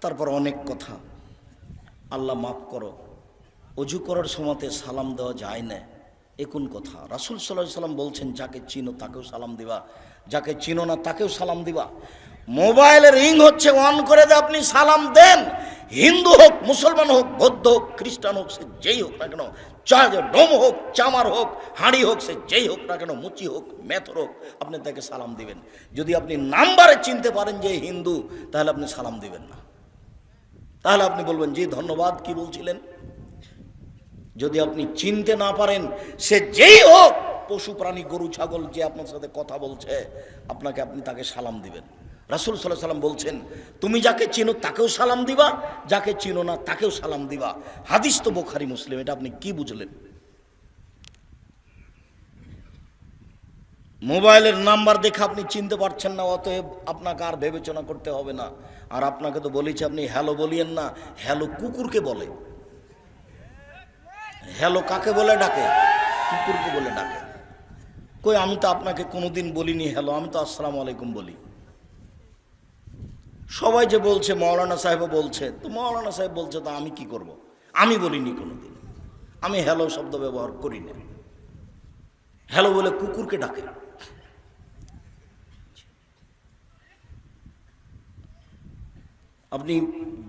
তারপর অনেক কথা, আল্লাহ মাফ করো, অজু করার সময়তে সালাম দেওয়া যায় না, এ কোন কথা? রাসূল সাল্লাল্লাহু আলাইহি সাল্লাম বলছেন যাকে চিনো তাকেও সালাম দিবা, যাকে চিনো না তাকেও সালাম দিবা। মোবাইলের রিং হচ্ছে, অন করে দিয়ে আপনি সালাম দেন। হিন্দু হোক, মুসলমান হোক, বৌদ্ধ হোক, খ্রিস্টান হোক, সে যেই হোক না কেন, ডোম হোক, চামার হোক, হাঁড়ি হোক, সে যেই হোক না কেন, মুচি হোক, মেথর হোক, আপনি তাকে সালাম দিবেন। যদি আপনি নাম্বারে চিনতে পারেন যে হিন্দু, তাহলে আপনি সালাম দিবেন না, তাহলে আপনি বলবেন জি ধন্যবাদ, কি বলছিলেন। যদি আপনি চিনতে না পারেন, সে যেই হোক, পশু প্রাণী, গরু ছাগল, যে আপনার সাথে কথা বলছে, আপনি তাকে সালাম দিবেন। রাসূল সাল্লাল্লাহু আলাইহি সাল্লাম বলছেন তুমি যাকে চিনো তাকেও সালাম দিবা, যাকে চিনো না তাকেও সালাম দিবা। হাদিস তো বুখারী মুসলিম। এটা আপনি কি বুঝলেন? মোবাইলের নাম্বার দেখে আপনি চিনতে পারছেন না, অতএব আপনাকে আর বিবেচনা করতে হবে না। আর আপনাকে তো বলেছি আপনি হ্যালো বলিয়েন না, হ্যালো কুকুরকে বলে। হ্যালো কাকে বলে ডাকে? কুকুরকে বলে ডাকে। কই আমি তো আপনাকে কোনোদিন বলিনি হ্যালো, আমি তো আসসালামু আলাইকুম বলি। সবাই যে বলছে, মাওলানা সাহেবও বলছে, তো মাওলানা সাহেব বলছে, তো আমি কি করব? আমি বলিনি কোনোদিন, আমি হ্যালো শব্দ ব্যবহার করি না। হ্যালো বলে কুকুরকে ডাকে। আপনি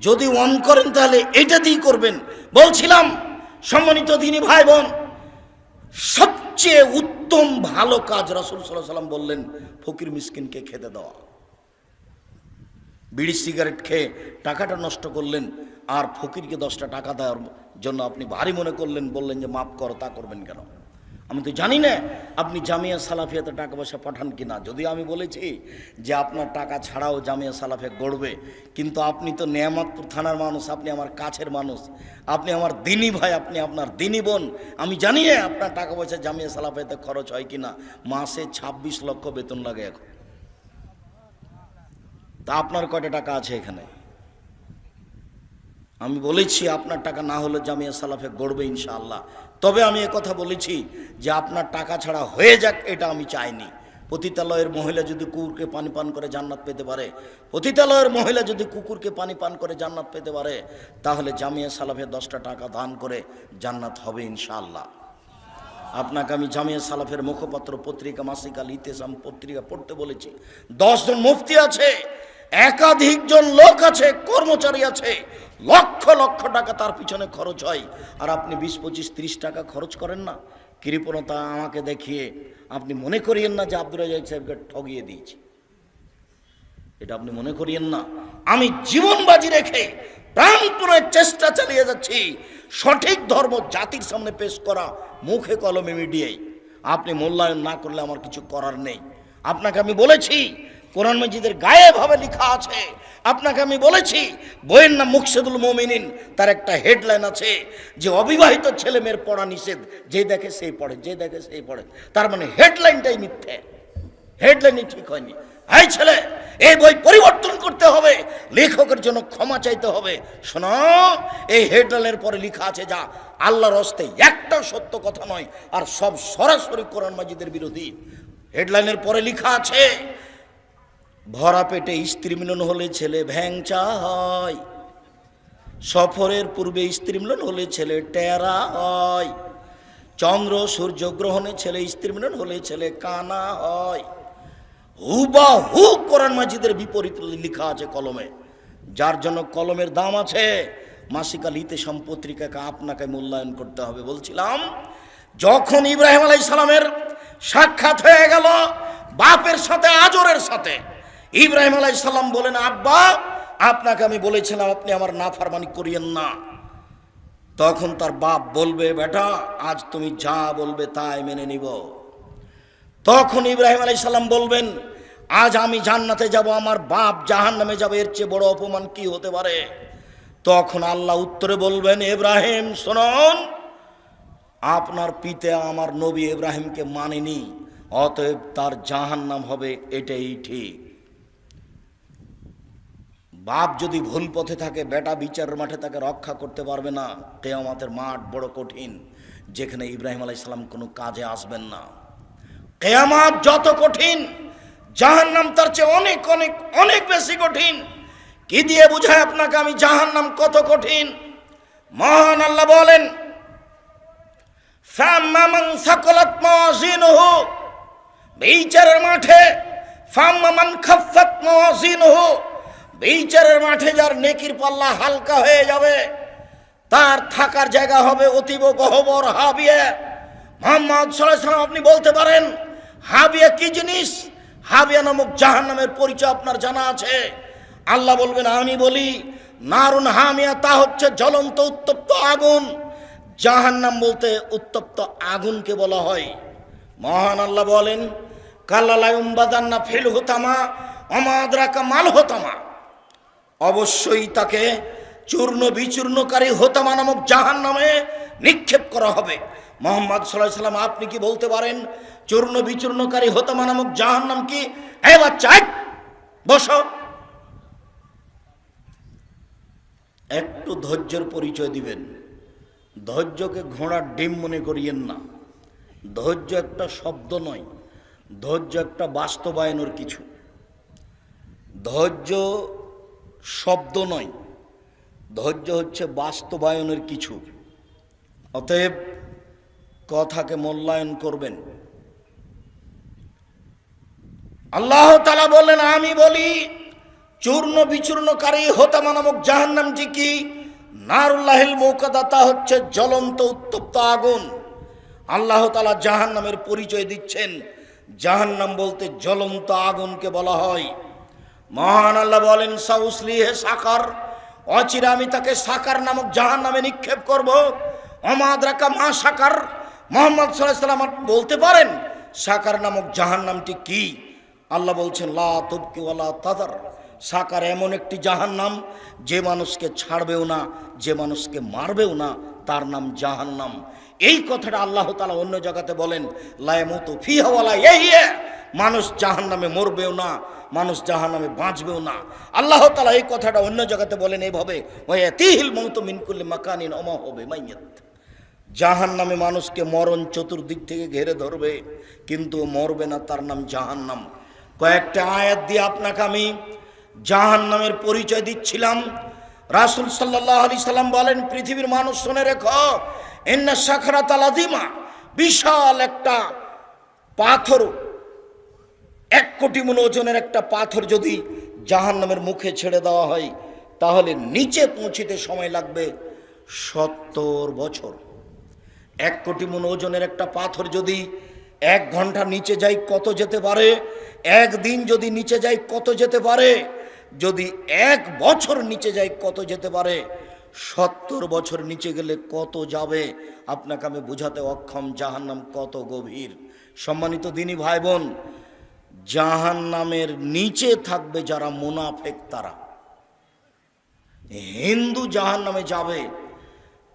যদি অন করেন তাহলে এটা দিয়ে করবেন। বলছিলাম সম্মানিত দিনী ভাই বোন, সবচেয়ে উত্তম ভালো কাজ রাসূল সাল্লাল্লাহু আলাইহি সাল্লাম বললেন ফকির মিসকিনকে খেতে দেওয়া। বিড়ি সিগারেট খেয়ে টাকাটা নষ্ট করলেন, আর ফকিরকে 10টা টাকা দেওয়ার জন্য আপনি ভারী মনে করলেন, বললেন যে মাফ করো, তা করবেন কেন? আমি তো জানি না আপনি জামিয়া সালাফিয়াতে টাকা পয়সা পাঠান কিনা। যদি আমি বলেছি যে আপনার টাকা ছাড়াও জামিয়া সালাফিয়া গড়বে, কিন্তু আপনি তো নেয়ামতপুর থানার মানুষ, আপনি আমার কাছের মানুষ, আপনি আমার দিনী ভাই, আপনি আপনার দিনী বোন। আমি জানি না আপনার টাকা পয়সা জামিয়া সালাফিয়াতে খরচ হয় কিনা। মাসে 26 লক্ষ বেতন লাগে এখন। তা আপনার কয়টা টাকা আছে এখানে? আমি বলেছি আপনার টাকা না হলে জামিয়া সালাফে গড়বে ইনশাআল্লাহ। তবে আমি কথা বলেছি যে আপনার টাকা ছাড়া হয়ে যাক, এটা আমি চাইনি। পতিতালয়ের মহিলা যদি কুকুরকে পানি পান করে জান্নাত পেতে পারে, পতিতালয়ের মহিলা যদি কুকুরকে পানি পান করে জান্নাত পেতে পারে, তাহলে জামিয়া সালাফে 10টা টাকা দান করে জান্নাত হবে ইনশাআল্লাহ। আপনাকে আমি জামিয়া সালাফের মুখপত্র পত্রিকা মাসিক আল ইতিসাম পত্রিকা পড়তে বলেছি। 10 জন মুফতি আছে, একাধিক জন লোক আছে, কর্মচারী আছে, লক্ষ লক্ষ টাকা তার পিছনে খরচ হয়, আর আপনি 20, 25, 30 টাকা খরচ করেন না। কৃপণতা আমাকে দেখিয়ে আপনি মনে করিয়েন না যে আব্দুর রাজ্জাক সাহেবকে ঠগিয়ে দিয়েছি, এটা আপনি মনে করিয়েন না। আমি জীবন বাজি রেখে প্রাণপণে চেষ্টা চালিয়ে যাচ্ছি সঠিক ধর্ম জাতির সামনে পেশ করা, মুখে কলমে মিডিয়ায়। আপনি মূল্যায়ন না করলে আমার কিছু করার নেই। আপনাকে আমি বলেছি কোরআন মাজিদের গায়ে ভাবে লেখা আছে। আপনাকে আমি বলেছি বইয়ের নাম মুকসেদুল মুমিনিন, তার একটা হেডলাইন আছে যে অবিবাহিত ছেলে মেয়ের পড়া নিষেধ, যে দেখে সেই পড়ে, যে দেখে সেই পড়ে। তার মানে হেডলাইনটাই মিথ্যে, হেডলাইনই ঠিক হয়নি। এই ছেলে, এই বই পরিবর্তন করতে হবে, লেখকের জন্য ক্ষমা চাইতে হবে। শোনো, এই হেডলাইনের পরে লেখা আছে যা আল্লাহর হস্তে একটা সত্য কথা নয়, আর সব সরাসরি কোরআন মাজিদের বিরোধী। হেডলাইনের পরে লেখা আছে ভরা পেটে স্ত্রী মিলন হলে ছেলে ভ্যাংচা হয়, সফরের পূর্বে স্ত্রী মিলন হলে ছেলে টেরা হয়, চন্দ্র সূর্য গ্রহণে ছেলে স্ত্রী মিলন হলে ছেলে কানা হয়। হুবাহু কোরআন মাজিদের বিপরীত লেখা আছে কলমে। যার জন্য কলমের দাম আছে। মাসিক আল ইতিসাম পত্রিকাকে আপনাকে মূল্যায়ন করতে হবে। বলছিলাম যখন ইব্রাহিম আলাইহিস সালামের সাক্ষাৎ হয়ে গেল বাপের সাথে, আজরের সাথে, ইব্রাহিম আলাইহিস সালাম বলেন আব্বা আপনাকে আমি বলেছিলাম আপনি আমার নাফরমানি করিয়েন না। তখন তার বাপ বলবে বেটা আজ তুমি যা বলবে তাই মেনে নিব। তখন ইব্রাহিম আলাইহিস সালাম বলবেন, আজ আমি জান্নাতে যাব, আমার বাপ জাহান্নামে যাবে, এর চেয়ে বড় অপমান কি হতে পারে? তখন আল্লাহ উত্তরে বলবেন, ইব্রাহিম শুনুন, আপনার পিতা আমার নবী ইব্রাহিমকে মানেনি, অতএব তার জাহান্নাম হবে, এটাই ঠিক। বাপ যদি ভুল পথে থাকে, বেটা বিচারের মাঠে তাকে রক্ষা করতে পারবে না। কিয়ামতের মাঠ বড় কঠিন, যেখানে ইব্রাহিম আলাইহিস সালাম কোনো কাজে আসবেন না। কিয়ামত যত কঠিন, জাহান্নাম তার চেয়ে অনেক অনেক অনেক বেশি কঠিন। কি দিয়ে বুঝায় আপনাকে আমি জাহান্নাম কত কঠিন? মহান আল্লাহ বলেন, ফাম্মা মান সাকালাত মাওয়াজিনুহু, বিচারের মাঠে, ফাম্মা মান খাফফাত মাওয়াজিনুহু, বিচারের মাঠে যার নেকির পাল্লা হালকা হয়ে যাবে, তার থাকার জায়গা হবে অতীব গহ্বর হাবিয়া। মুহাম্মদ সাল্লাল্লাহু আলাইহি ওয়াসাল্লাম, আপনি বলতে পারেন হাবিয়া কি জিনিস? হাবিয়া নামক জাহান্নামের পরিচয় আপনার জানা আছে? আল্লাহ বলবেন, আমি বলি, নারুন হামিয়া, তা হচ্ছে জ্বলন্ত উত্তপ্ত আগুন। জাহান্নাম বলতে উত্তপ্ত আগুনকে বলা হয়। মহান আল্লাহ বলেন, কাল্লা লা ইউমবাদান্না ফিল হুতামা ওমা আদরাকা মাল হুতামা, অবশ্যই তাকে চূর্ণ বিচূর্ণকারী হোতামা নামক জাহান্নামে নিক্ষেপ করা হবে। মুহাম্মদ সাল্লাল্লাহু আলাইহি ওয়াসাল্লাম, আপনি কি বলতে পারেন চূর্ণ বিচূর্ণকারী হোতামা নামক জাহান্নাম কি? এই বাচ্চা, বসো, একটু ধৈর্যের পরিচয় দিবেন। ধৈর্যকে ঘোড়ার ডিম মনে করিয়েন না। ধৈর্য একটা শব্দ নয়, ধৈর্য একটা বাস্তবায়নের কিছু। ধৈর্য শব্দ নয়, ধৈর্য হচ্ছে বাস্তবায়নের কিছু। অতএব কথাকে মূল্যায়ন করবেন। আল্লাহ তাআলা বললেন, আমি বলি, চূর্ণ বিচূর্ণকারী হোতামা নামক জাহান্নামটি কি? নারুল্লাহিল মুকাদ্দা, তা হচ্ছে জ্বলন্ত উত্তপ্ত আগুন। আল্লাহ তাআলা জাহান্নামের পরিচয় দিচ্ছেন। জাহান্নাম বলতে জ্বলন্ত আগুনকে বলা হয়। মহান আল্লাহ বলেন, সাউসলিহে সাকার, অচিরে আমি তাকে সাকার নামক জাহান্নামে নিক্ষেপ করব। ওমা আদরাকা মা সাকার, মুহাম্মদ সাল্লাল্লাহু আলাইহি ওয়াসাল্লাম বলতে পারেন সাকার নামক জাহান্নামটি কি? আল্লাহ বলছেন, লা তুবকি ওয়ালা তাদার, সাকার এমন একটি জাহান্নাম যে মানুষকে ছাড়বেও না, যে মানুষকে মারবেও না, তার নাম জাহান্নাম। এই কথাটা আল্লাহ তাআলা অন্য জায়গাতে বলেন, লা ইয়ামুতু ফিহা ওয়ালা ইয়াহইয়া, মানুষ জাহান্নামে মরবেও না, মানুষ জাহান্নামে বাঁচবেও না। আল্লাহ তাআলা এই কথাটা অন্য জায়গাতে বলেন এইভাবে, ওয়ায়াতিহিল মাউতু মিন কুল্লি মাকানিন ওমা হবে মাইয়াত, জাহান্নামে মানুষকে মরণ চতুর্দিক থেকে ঘিরে ধরবে, কিন্তু মরবে না, তার নাম জাহান্নাম। কয়েকটা আয়াত দিয়ে আপনাকে আমি জাহান্নামের পরিচয় দিচ্ছিলাম। রাসূল সাল্লাল্লাহু আলাইহি সাল্লাম বলেন, পৃথিবীর মানুষ শুনে রেখো, ইন্না সাখরাতাল আযীমা, বিশাল একটা পাথর, 1 কোটি মণ ওজনের একটা পাথর যদি জাহান্নামের মুখে ছেড়ে দেওয়া হয়, তাহলে নিচে পৌঁছিতে সময় লাগবে 70 বছর। 1 কোটি মণ ওজনের একটা পাথর যদি 1 ঘন্টা নিচে যায় কত যেতে পারে? 1 দিন যদি নিচে যায় কত যেতে পারে? যদি 1 বছর নিচে যায় কত যেতে পারে? 70 বছর নিচে গেলে কত যাবে? আপনাকে আমি বোঝাতে অক্ষম জাহান্নাম কত গভীর। সম্মানিত দিনী ভাই বোন, জাহান্নামের নিচে থাকবে যারা মুনাফেক, তারা। হিন্দু জাহান্নামে যাবে,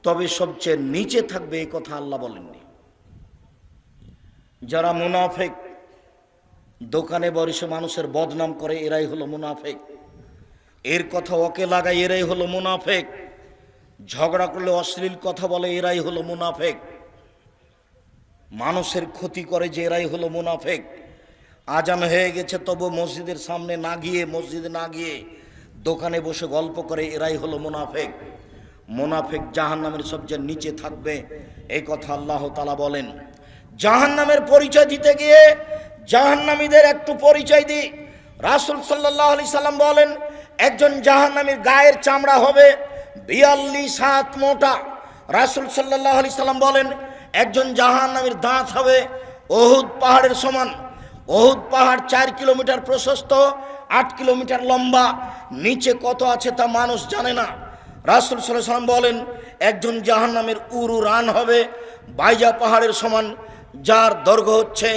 তবে সবচেয়ে নিচে থাকবে, এই কথা আল্লাহ বলেননি। যারা মুনাফেক, দোকানে বসে মানুষের বদনাম করে, এরাই হলো মুনাফেক। এর কথা ওকে লাগায়, এরাই হলো মুনাফেক। ঝগড়া করলে অশ্লীল কথা বলে, এরাই হলো মুনাফেক। মানুষের ক্ষতি করে, যে এরাই হলো মুনাফেক। আজান হয়ে গেছে তবু মসজিদের সামনে না গিয়ে, মসজিদে না গিয়ে দোকানে বসে গল্প করে, এরাই হলো মুনাফেক। মুনাফেক জাহান্নামের সবচেয়ে নিচে থাকবে, এই কথা আল্লাহ তাআলা বলেন। জাহান্নামের পরিচয় দিতে গিয়ে জাহান্নামীদের একটু পরিচয় দিই। রাসূল সাল্লাল্লাহু আলাইহি সাল্লাম বলেন, একজন জাহান্নামীর গায়ের চামড়া হবে 42 হাত মোটা। রাসূল সাল্লাল্লাহু আলাইহি সাল্লাম বলেন, একজন জাহান্নামীর দাঁত হবে উহুদ পাহাড়ের সমান। উহুদ পাহাড় 4 কিলোমিটার প্রশস্ত, 8 কিলোমিটার লম্বা। নিচে কত আছে তা মানুষ জানে না। রাসূল সাল্লাল্লাহু আলাইহি সাল্লাম বলেন, একজন জাহান্নামের উরু রান হবে বাইজা পাহাড়ের সমান, যার দৈর্ঘ্য হচ্ছে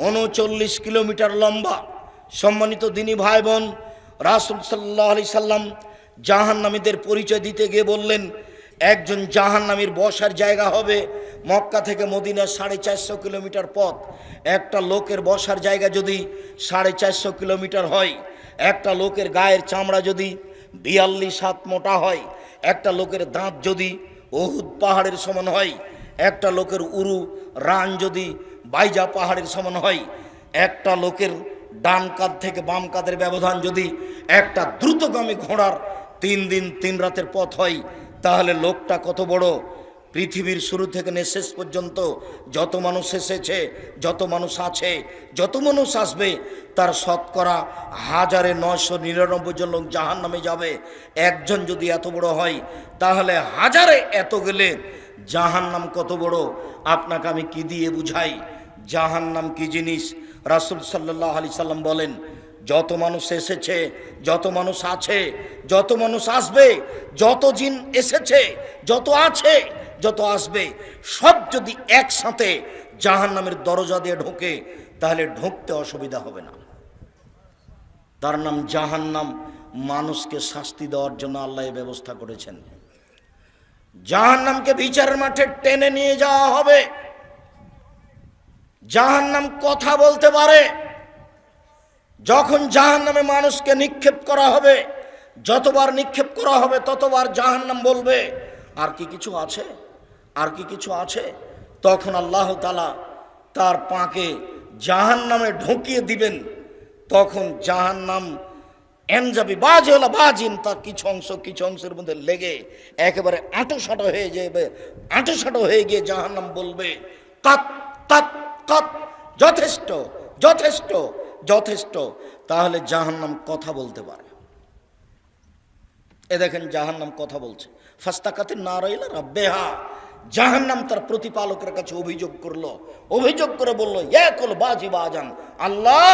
39 কিলোমিটার লম্বা। সম্মানিত দিনী ভাই বোন, রাসূল সাল্লাল্লাহু আলাইহি সাল্লাম জাহান্নামীদের পরিচয় দিতে গিয়ে বললেন, একজন জাহান্নামীর বসার জায়গা হবে মক্কা থেকে মদিনা 450 কিলোমিটার পথ। একটা লোকের বসার জায়গা যদি 450 কিলোমিটার হয়, একটা লোকের গায়ের চামড়া যদি 42 হাত মোটা হয়, একটা লোকের দাঁত যদি উহুদ পাহাড়ের সমান হয়, একটা লোকের উরু রান যদি বাইজা পাহাড়ের সমান হয়, একটা লোকের ডান কাঁধ থেকে বাম কাঁধের ব্যবধান যদি একটা দ্রুতগামী ঘোড়ার 3 দিন 3 রাতের পথ হয়, তাহলে লোকটা কত বড়। পৃথিবীর শুরু থেকে শেষ পর্যন্ত যত মানুষ এসেছে, যত মানুষ আছে, যত মানুষ আসবে, তার শতকরা 1999 জন লোক জাহান্নামে যাবে। একজন যদি এত বড় হয়, তাহলে হাজারে এত গেলে জাহান্নাম কত বড় আপনাকে আমি কি দিয়ে বুঝাই। জাহান্নাম কি জিনিস রাসূল সাল্লাল্লাহু আলাইহি সাল্লাম বলেন, যত মানুষ এসেছে, যত মানুষ আছে, যত মানুষ আসবে, যত জিন এসেছে, যত আছে, যত আসবে, সব যদি একসাথে জাহান্নামের দরজা দিয়ে ঢোকে, তাহলে ঢুকতে অসুবিধা হবে না। তার নাম জাহান্নাম। মানুষকে শাস্তি দেওয়ার জন্য আল্লাহ এই ব্যবস্থা করেছেন। জাহান্নামকে বিচারের মাঠে টেনে নিয়ে যাওয়া হবে। জাহান্নাম কথা বলতে পারে। যখন জাহান্নামে মানুষকে নিক্ষেপ করা হবে, যতবার নিক্ষেপ করা হবে ততবার জাহান্নাম বলবে, আর কি কিছু আছে, আর কি কিছু আছে। তখন আল্লাহ তাআলা তার পাকে জাহান্নামে ঢুকিয়ে দিবেন। তখন জাহান্নাম এনজাবি বাজেলা বাজিন, তার কিছু অংশের মধ্যে লেগে একেবারে আঁটোসাঁটো হয়ে যাবে। আঁটোসাঁটো হয়ে গিয়ে জাহান্নাম বলবে, কাত কাত কাত, যথেষ্ট যথেষ্ট যথেষ্ট। তাহলে জাহান্নাম কথা বলতে পারে। এ দেখেন জাহান্নাম কথা বলছে। ফাস্তাকাতিন নারাইলা রাব্বিহা, জাহান্নাম তার প্রতিপালকের কাছে অভিযোগ করলো। অভিযোগ করে বলল, ইয়াকুল বাজি বাজান, আল্লাহ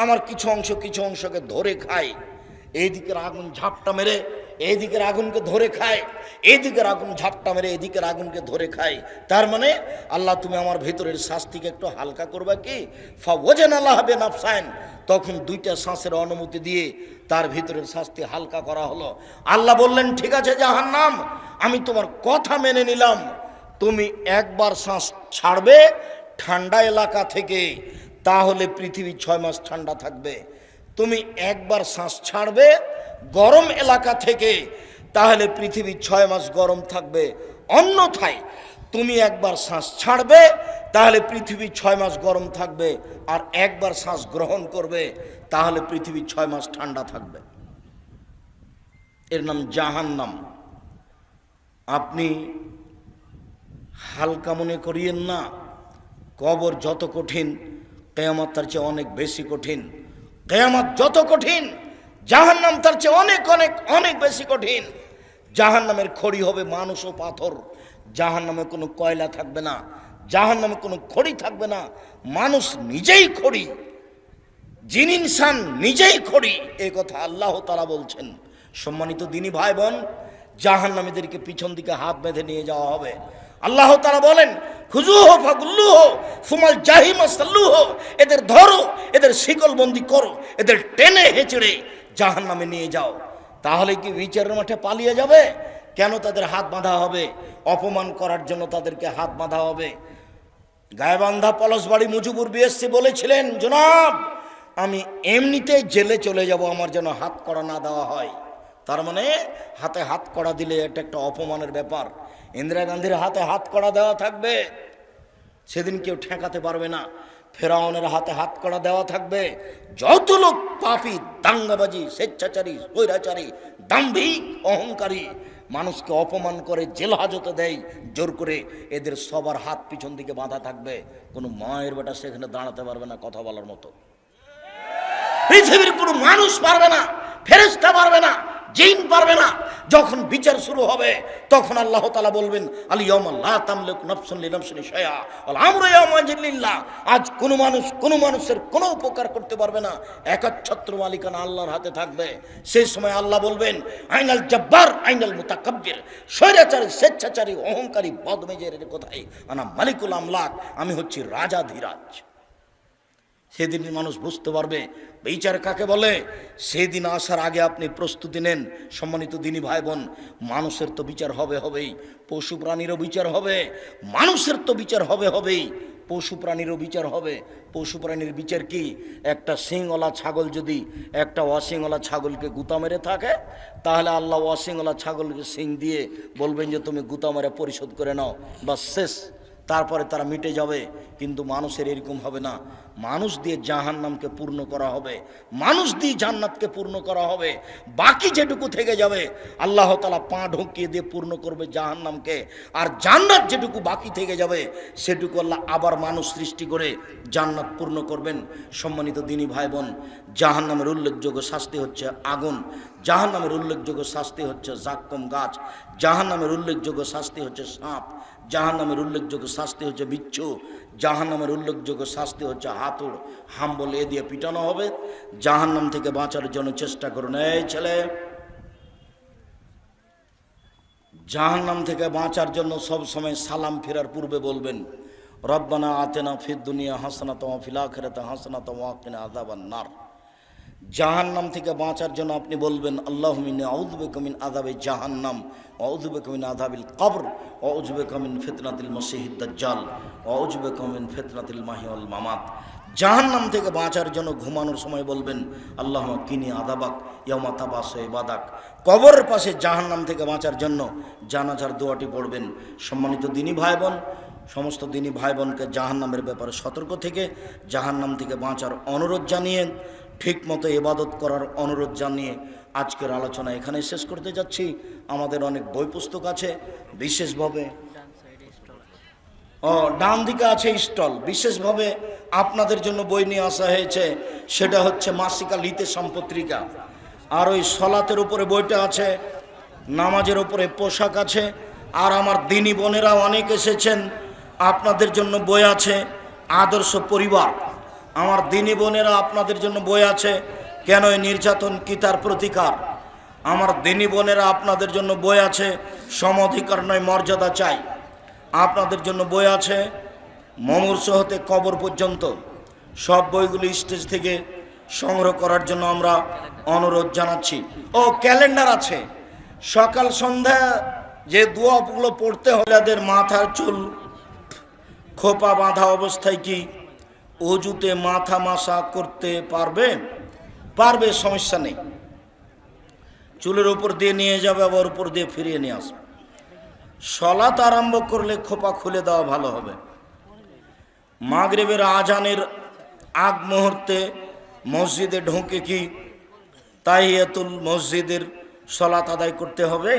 আমার কিছু অংশকে ধরে খায়। এইদিকের আগুন ঝাপটা মেরে এইদিকের আগুনকে ধরে খায়, এইদিকের আগুন ঝাপটা মেরে এদিকের আগুনকে ধরে খায়। তার মানে আল্লাহ তুমি আমার ভেতরের শাস্তিকে একটু হালকা করবে কি। ফাওয়াজান আল্লাহ বে নাফসাইন, তখন 2টা শ্বাসের অনুমতি দিয়ে তার ভিতরের শাস্তি হালকা করা হলো। আল্লাহ বললেন, ঠিক আছে জাহান্নাম, আমি তোমার কথা মেনে নিলাম। তুমি একবার শ্বাস ছাড়বে ঠান্ডা এলাকা থেকে, তাহলে পৃথিবী 6 মাস ঠান্ডা থাকবে। তুমি একবার শ্বাস ছাড়বে গরম এলাকা থেকে, তাহলে পৃথিবী 6 মাস গরম থাকবে। অন্যথায় তুমি একবার শ্বাস ছাড়বে, তাহলে পৃথিবী 6 মাস গরম থাকবে। আর একবার শ্বাস গ্রহণ করবে, তাহলে পৃথিবী 6 মাস ঠান্ডা থাকবে। এর নাম জাহান্নাম। আপনি হালকা মনে করিয়েন না। কবর যত কঠিন, কিয়ামত তার চেয়ে অনেক বেশি কঠিন। কিয়ামত যত কঠিন, জাহান্নাম তার চেয়ে অনেক অনেক অনেক বেশি কঠিন। জাহান্নামের খড়ি হবে মানুষ ও পাথর। জাহান্নামে কোনো কয়লা থাকবে না, জাহান্নামে কোনো খড়ি থাকবে না। মানুষ নিজেই খড়ি, জিন ইনসান নিজেই খড়ি, এই কথা আল্লাহ তাআলা বলছেন। সম্মানিত দিনী ভাই বোন, জাহান্নামীদেরকে পিছন দিকে হাত বেঁধে নিয়ে যাওয়া হবে। আল্লাহ তাআলা বলেন, খুজুহু ফাগুল্লুহু সুমাল জাহিমা সাল্লুহু, এদের ধরো, এদের শিকলবন্দি করো, এদের টেনে হেঁচড়ে জাহান্নামে নিয়ে যাও। তাহলে কি বিচারের মাঠে পালিয়ে যাবে? কেন তাদের হাত বাঁধা হবে? অপমান করার জন্য তাদেরকে হাত বাঁধা হবে। গায়েবান্ধা পলাশবাড়ি মুজিবুর বিএসসি বলেছিলেন, জনাব আমি এমনিতেই জেলে চলে যাব, আমার যেন হাত কড়া না দেওয়া হয়। তার মানে হাতে হাত কড়া দিলে এটা একটা অপমানের ব্যাপার। ইন্দিরা গান্ধীর হাতে হাত কড়া দেওয়া থাকবে, সেদিন কেউ ঠেকাতে পারবে না। ফেরাউনের হাতে হাত কড়া দেওয়া থাকবে। যত লোক পাপী, দাঙ্গাবাজি, স্বেচ্ছাচারী, স্বৈরাচারী, দাম্ভিক, অহংকারী, মানুষকে অপমান করে জেল হাজতে দেয় জোর করে, এদের সবার হাত পিছন দিকে বাঁধা থাকবে। কোনো মায়ের বেটা সেখানে দাঁড়াতে পারবে না কথা বলার মতো। পৃথিবীর কোনো মানুষ পারবে না, ফেরেশতা পারবে না, জিন পারবে না। যখন বিচার শুরু হবে, তখন আল্লাহ তাআলা বলবেন, আল ইয়াউমা লা তামলিকু নাফসুন লিনাফসিন শাইআ ওয়াল আমরু ইয়াওমাইযিন লিল্লাহ। আজ কোনো মানুষের কোনো উপকার করতে পারবে না, একচ্ছত্র মালিকানা আল্লাহর হাতে থাকবে। সেই সময় আল্লাহ বলবেন, আইনাল জব্বার আইনাল মুতাকাব্বির, স্বৈরাচারী, স্বেচ্ছাচারী, অহংকারী, বদমেজের কোথায়? আনা মালিকুল আমলাক, আমি হচ্ছি রাজাধিরাজ। সেদিন মানুষ বুঝতে পারবে বিচার কাকে বলে। সেদিন আসার আগে আপনি প্রস্তুতি নেন। সম্মানিত দিনী ভাই বোন, মানুষের তো বিচার হবেই, পশু প্রাণীরও বিচার হবে। মানুষের তো বিচার হবেই, পশু প্রাণীরও বিচার হবে। পশু প্রাণীর বিচার কি? একটা শিংওয়ালা ছাগল যদি একটা অশিংওয়ালা ছাগলকে গুতা মেরে থাকে, তাহলে আল্লাহ অশিংওয়ালা ছাগলকে শিং দিয়ে বলবেন যে তুমি গুতা মেরে পরিশোধ করে নাও, বা শেষ, তারপরে তারা মিটে যাবে। কিন্তু মানুষের এরকম হবে না। মানুষ দিয়ে জাহান্নামকে পূর্ণ করা হবে, মানুষ দিয়ে জান্নাতকে পূর্ণ করা হবে। বাকি যেটুকু থেকে যাবে আল্লাহ তাআলা পা ঢুকিয়ে দিয়ে পূর্ণ করবে জাহান্নামকে। আর জান্নাত যেটুকু বাকি থেকে যাবে সেটুকু আল্লাহ আবার মানুষ সৃষ্টি করে জান্নাত পূর্ণ করবেন। সম্মানিত দিনী ভাই বোন, জাহান্নামের উল্লেখযোগ্য শাস্তি হচ্ছে আগুন, জাহান্নামের উল্লেখযোগ্য শাস্তি হচ্ছে জাক্কুম গাছ, জাহান্নামের উল্লেখযোগ্য শাস্তি হচ্ছে সাপ, জাহান্নামের উল্লেখযোগ্য শাস্তি হচ্ছে বিচ্ছু, জাহান্নামের উল্লেখযোগ্য শাস্তি হচ্ছে হাতুড়, হাম্বল এ দিয়ে পিটানো হবে। জাহান্নাম থেকে বাঁচার জন্য চেষ্টা করুন। এই ছেলে, জাহান্নাম থেকে বাঁচার জন্য সব সময় সালাম ফেরার পূর্বে বলবেন রব্বানা আতেনা ফিদ দুনিয়া হাসানাতাও ওয়া ফিল আখিরাতি হাসানাতাও ওয়া কিনা আযাবান নার। জাহান্নাম থেকে বাঁচার জন্য আপনি বলবেন আল্লাহুম্মা ইন্নী আউযু বিকা মিন আযাবি জাহান্নাম ওয়া আউযু বিকা মিন আযাবিল কবর ওয়া আউযু বিকা মিন ফিতনাতিল মাসিহিদ দাজ্জাল ওয়া আউযু বিকা মিন ফিতনাতিল মাহইয়া ওয়াল মামাত। জাহান্নাম থেকে বাঁচার জন্য ঘুমানোর সময় বলবেন আল্লাহুম্মা কিনি আযাবাক ইয়াওমা তাবাসু ইবাদাক। কবরের পাশে জাহান্নাম থেকে বাঁচার জন্য জানাজার দোয়াটি পড়বেন। সম্মানিত দিনী ভাই বোন, সমস্ত দিনী ভাই বোনকে জাহান্নামের ব্যাপারে সতর্ক থেকে জাহান্নাম থেকে বাঁচার অনুরোধ জানিয়ে, ঠিকমতো ইবাদত করার অনুরোধ জানিয়ে আজকের আলোচনা এখানে শেষ করতে যাচ্ছি। আমাদের অনেক বই পুস্তক আছে, বিশেষভাবে ডান দিকে আছে স্টল, বিশেষভাবে আপনাদের জন্য বই নিয়ে আসা হয়েছে। সেটা হচ্ছে মাসিকা লিতে সম্পত্রিকা। আর ওই সলাতের উপরে বইটা আছে, নামাজের উপরে পোশাক আছে। আর আমার দিনী বোনেরা অনেক এসেছেন, আপনাদের জন্য বই আছে আদর্শ পরিবার। আমার দিনী বোনেরা আপনাদের জন্য বই আছে কেন এই নির্যাতন কি তার প্রতিকার। আমার দিনী বোনেরা আপনাদের জন্য বই আছে সম অধিকার নয় মর্যাদা চাই। আপনাদের জন্য বই আছে মমূর্ষ হতে কবর পর্যন্ত। সব বইগুলি স্টেজ থেকে সংগ্রহ করার জন্য আমরা অনুরোধ জানাচ্ছি। ও ক্যালেন্ডার আছে, সকাল সন্ধ্যা যে দোয়াগুলো পড়তে হয়, তাদের মাথার চুল খোপা বাঁধা অবস্থায় কি অজুতে মাথা মাসা করতে পারবে, সমস্যা নেই। চুলের উপর দিয়ে নিয়ে যাবে, আবার উপর দিয়ে ফিরিয়ে নিয়ে আসবে। সলাত আরম্ভ করলে খোপা খুলে দেওয়া ভালো হবে। মাগরিবের আজানের আগ মুহূর্তে মসজিদে ঢুকে কি তাহিয়াতুল মসজিদের সলাত আদায় করতে হবে?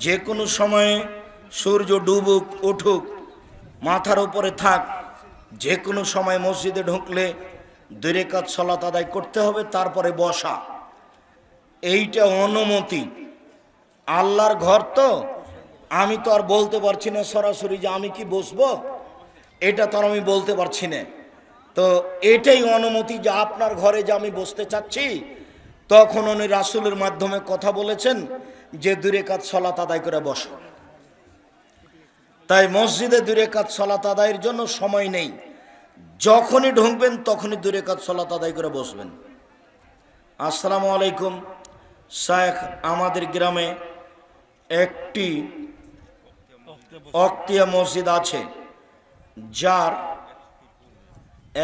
যে কোনো সময়ে সূর্য ডুবুক উঠুক মাথার উপরে থাক, যে কোনো সময় মসজিদে ঢুকলে 2 রাকাত সলাত আদায় করতে হবে, তারপরে বসা। এইটা অনুমতি। আল্লাহর ঘর তো, আমি তো আর বলতে পারছি না সরাসরি যে আমি কি বসবো, এটা তো আর আমি বলতে পারছি না। তো এটাই অনুমতি যে আপনার ঘরে যে আমি বসতে চাচ্ছি, তখন উনি রাসূলের মাধ্যমে কথা বলেছেন যে 2 রাকাত সলাত আদায় করে বসো। তাই মসজিদে 2 রাকাত সলাত আদায়ের জন্য সময় নেই, যখনই ঢুকবেন তখনই 2 রাকাত সলাত আদায় করে বসবেন। আসসালামু আলাইকুম। শেখ, আমাদের গ্রামে একটি অক্তিয়া মসজিদ আছে, যার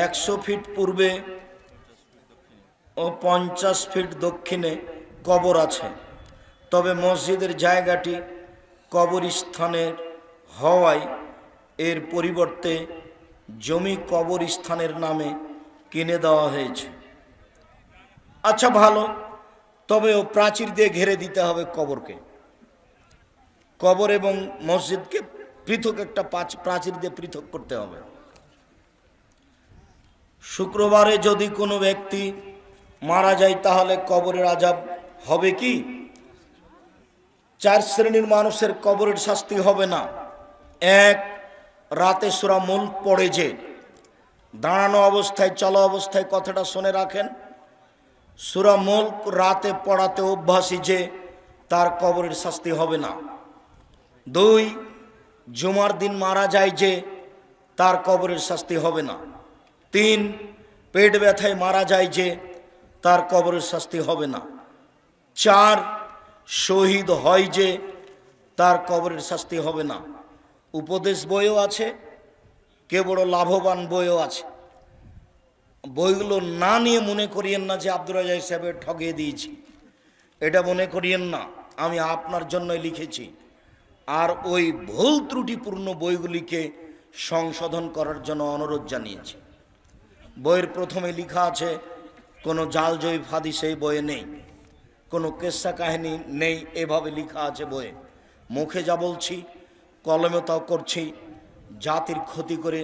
100 ফিট পূর্বে ও 50 ফিট দক্ষিণে কবর আছে। তবে মসজিদের জায়গাটি কবরস্থানের হওয়ায় এর পরিবর্তে জমি কবরস্থানের নামে কিনে দেওয়া হয়েছে। আচ্ছা, ভালো, তবে ও প্রাচীর দিয়ে ঘিরে দিতে হবে কবরকে। কবর এবং মসজিদকে পৃথক একটা প্রাচীর দিয়ে পৃথক করতে হবে। শুক্রবারে যদি কোনো ব্যক্তি মারা যায় তাহলে কবরের আযাব হবে কি? 4 শ্রেণীর মানুষের কবরের শাস্তি হবে না। 1, রাতে সূরা মুলক পড়ে যে, দাঁড়ানো অবস্থায় চলা অবস্থায়, কথাটা শুনে রাখেন, সূরা মুলক রাতে পড়াতে অভ্যাসী যে, তার কবরের শাস্তি হবে না। 2, জুমার দিন মারা যায় যে, তার কবরের শাস্তি হবে না। 3, পেট ব্যথায় মারা যায় যে, তার কবরের শাস্তি হবে না। 4, শহীদ হয় যে, তার কবরের শাস্তি হবে না। উপদেশ বইও আছে, কে বড় লাভবান বইও আছে। বইগুলো না নিয়ে মনে করিয়েন না যে আব্দুর রাজ্জাক সাহেবের ঠগিয়ে দিয়েছি, এটা মনে করিয়েন না। আমি আপনার জন্যই লিখেছি। আর ওই ভুল ত্রুটিপূর্ণ বইগুলিকে সংশোধন করার জন্য অনুরোধ জানিয়েছি। বইয়ের প্রথমে লেখা আছে কোনো জাল জয়ীফ হাদিস এই বইয়ে নেই, কোনো কেসা কাহিনী নেই, এভাবে লেখা আছে বইয়ে। মুখে যা বলছি কলমে তাও করছি। জাতির ক্ষতি করে,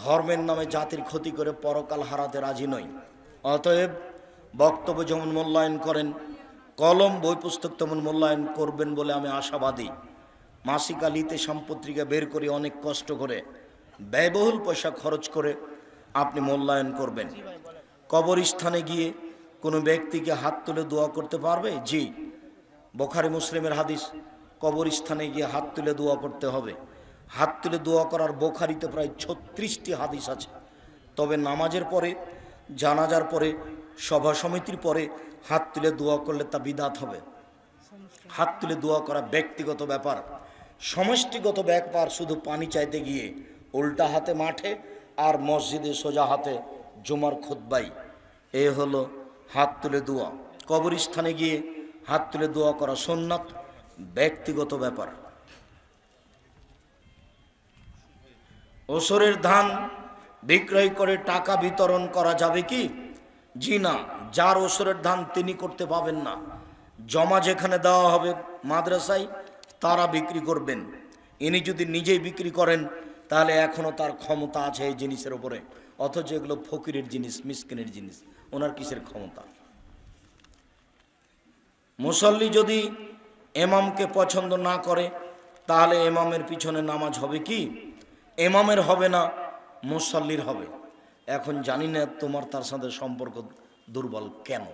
ধর্মের নামে জাতির ক্ষতি করে পরকাল হারাতে রাজি নই। অতএব বক্তব্য যেমন মূল্যায়ন করেন, কলম বই পুস্তক তেমন মূল্যায়ন করবেন বলে আমি আশাবাদী। মাসিক আলিতে সম্পত্রিকা বের করে অনেক কষ্ট করে, ব্যয়বহুল পয়সা খরচ করে আপনি মূল্যায়ন করবেন। কবরস্থানে গিয়ে কোনো ব্যক্তিকে হাত তুলে দোয়া করতে পারবে? জি, বুখারী মুসলিমের হাদিস, কবরস্থানে গিয়ে হাত তুলে দোয়া করতে হবে। হাত তুলে দোয়া করার বুখারীতে প্রায় 36টি হাদিস আছে। তবে নামাজের পরে, জানাজার পরে, সভা সমিতির পরে হাত তুলে দোয়া করলে তা বিদআত হবে। হাত তুলে দোয়া করা ব্যক্তিগত ব্যাপার, সমষ্টিগত ব্যাপার শুধু পানি চাইতে গিয়ে উল্টা হাতে মাঠে আর মসজিদে সোজা হাতে জুমার খুতবাই, এ হলো হাত তুলে দোয়া। কবরস্থানে গিয়ে হাত তুলে দোয়া করা সুন্নাত, ব্যক্তিগত ব্যাপার। ওসরের ধান বিক্রয় করে টাকা বিতরণ করা যাবে কি? জি না, যার ওসরের ধান তিনি করতে পাবেন না। জমা যেখানে দেওয়া হবে মাদ্রাসায়, তারা বিক্রি করবেন। ইনি যদি নিজেই বিক্রি করেন তাহলে এখনও তার ক্ষমতা আছে এই জিনিসের উপরে, অথচ এগুলো ফকিরের জিনিস, মিসকিনের জিনিস, ওনার কিসের ক্ষমতা? মুসল্লি যদি এমামকে পছন্দ না করে তাহলে এমামের পিছনে নামাজ হবে কি? এমামের হবে না, মুসল্লির হবে। এখন জানি না তোমার তার সাথে সম্পর্ক দুর্বল কেন।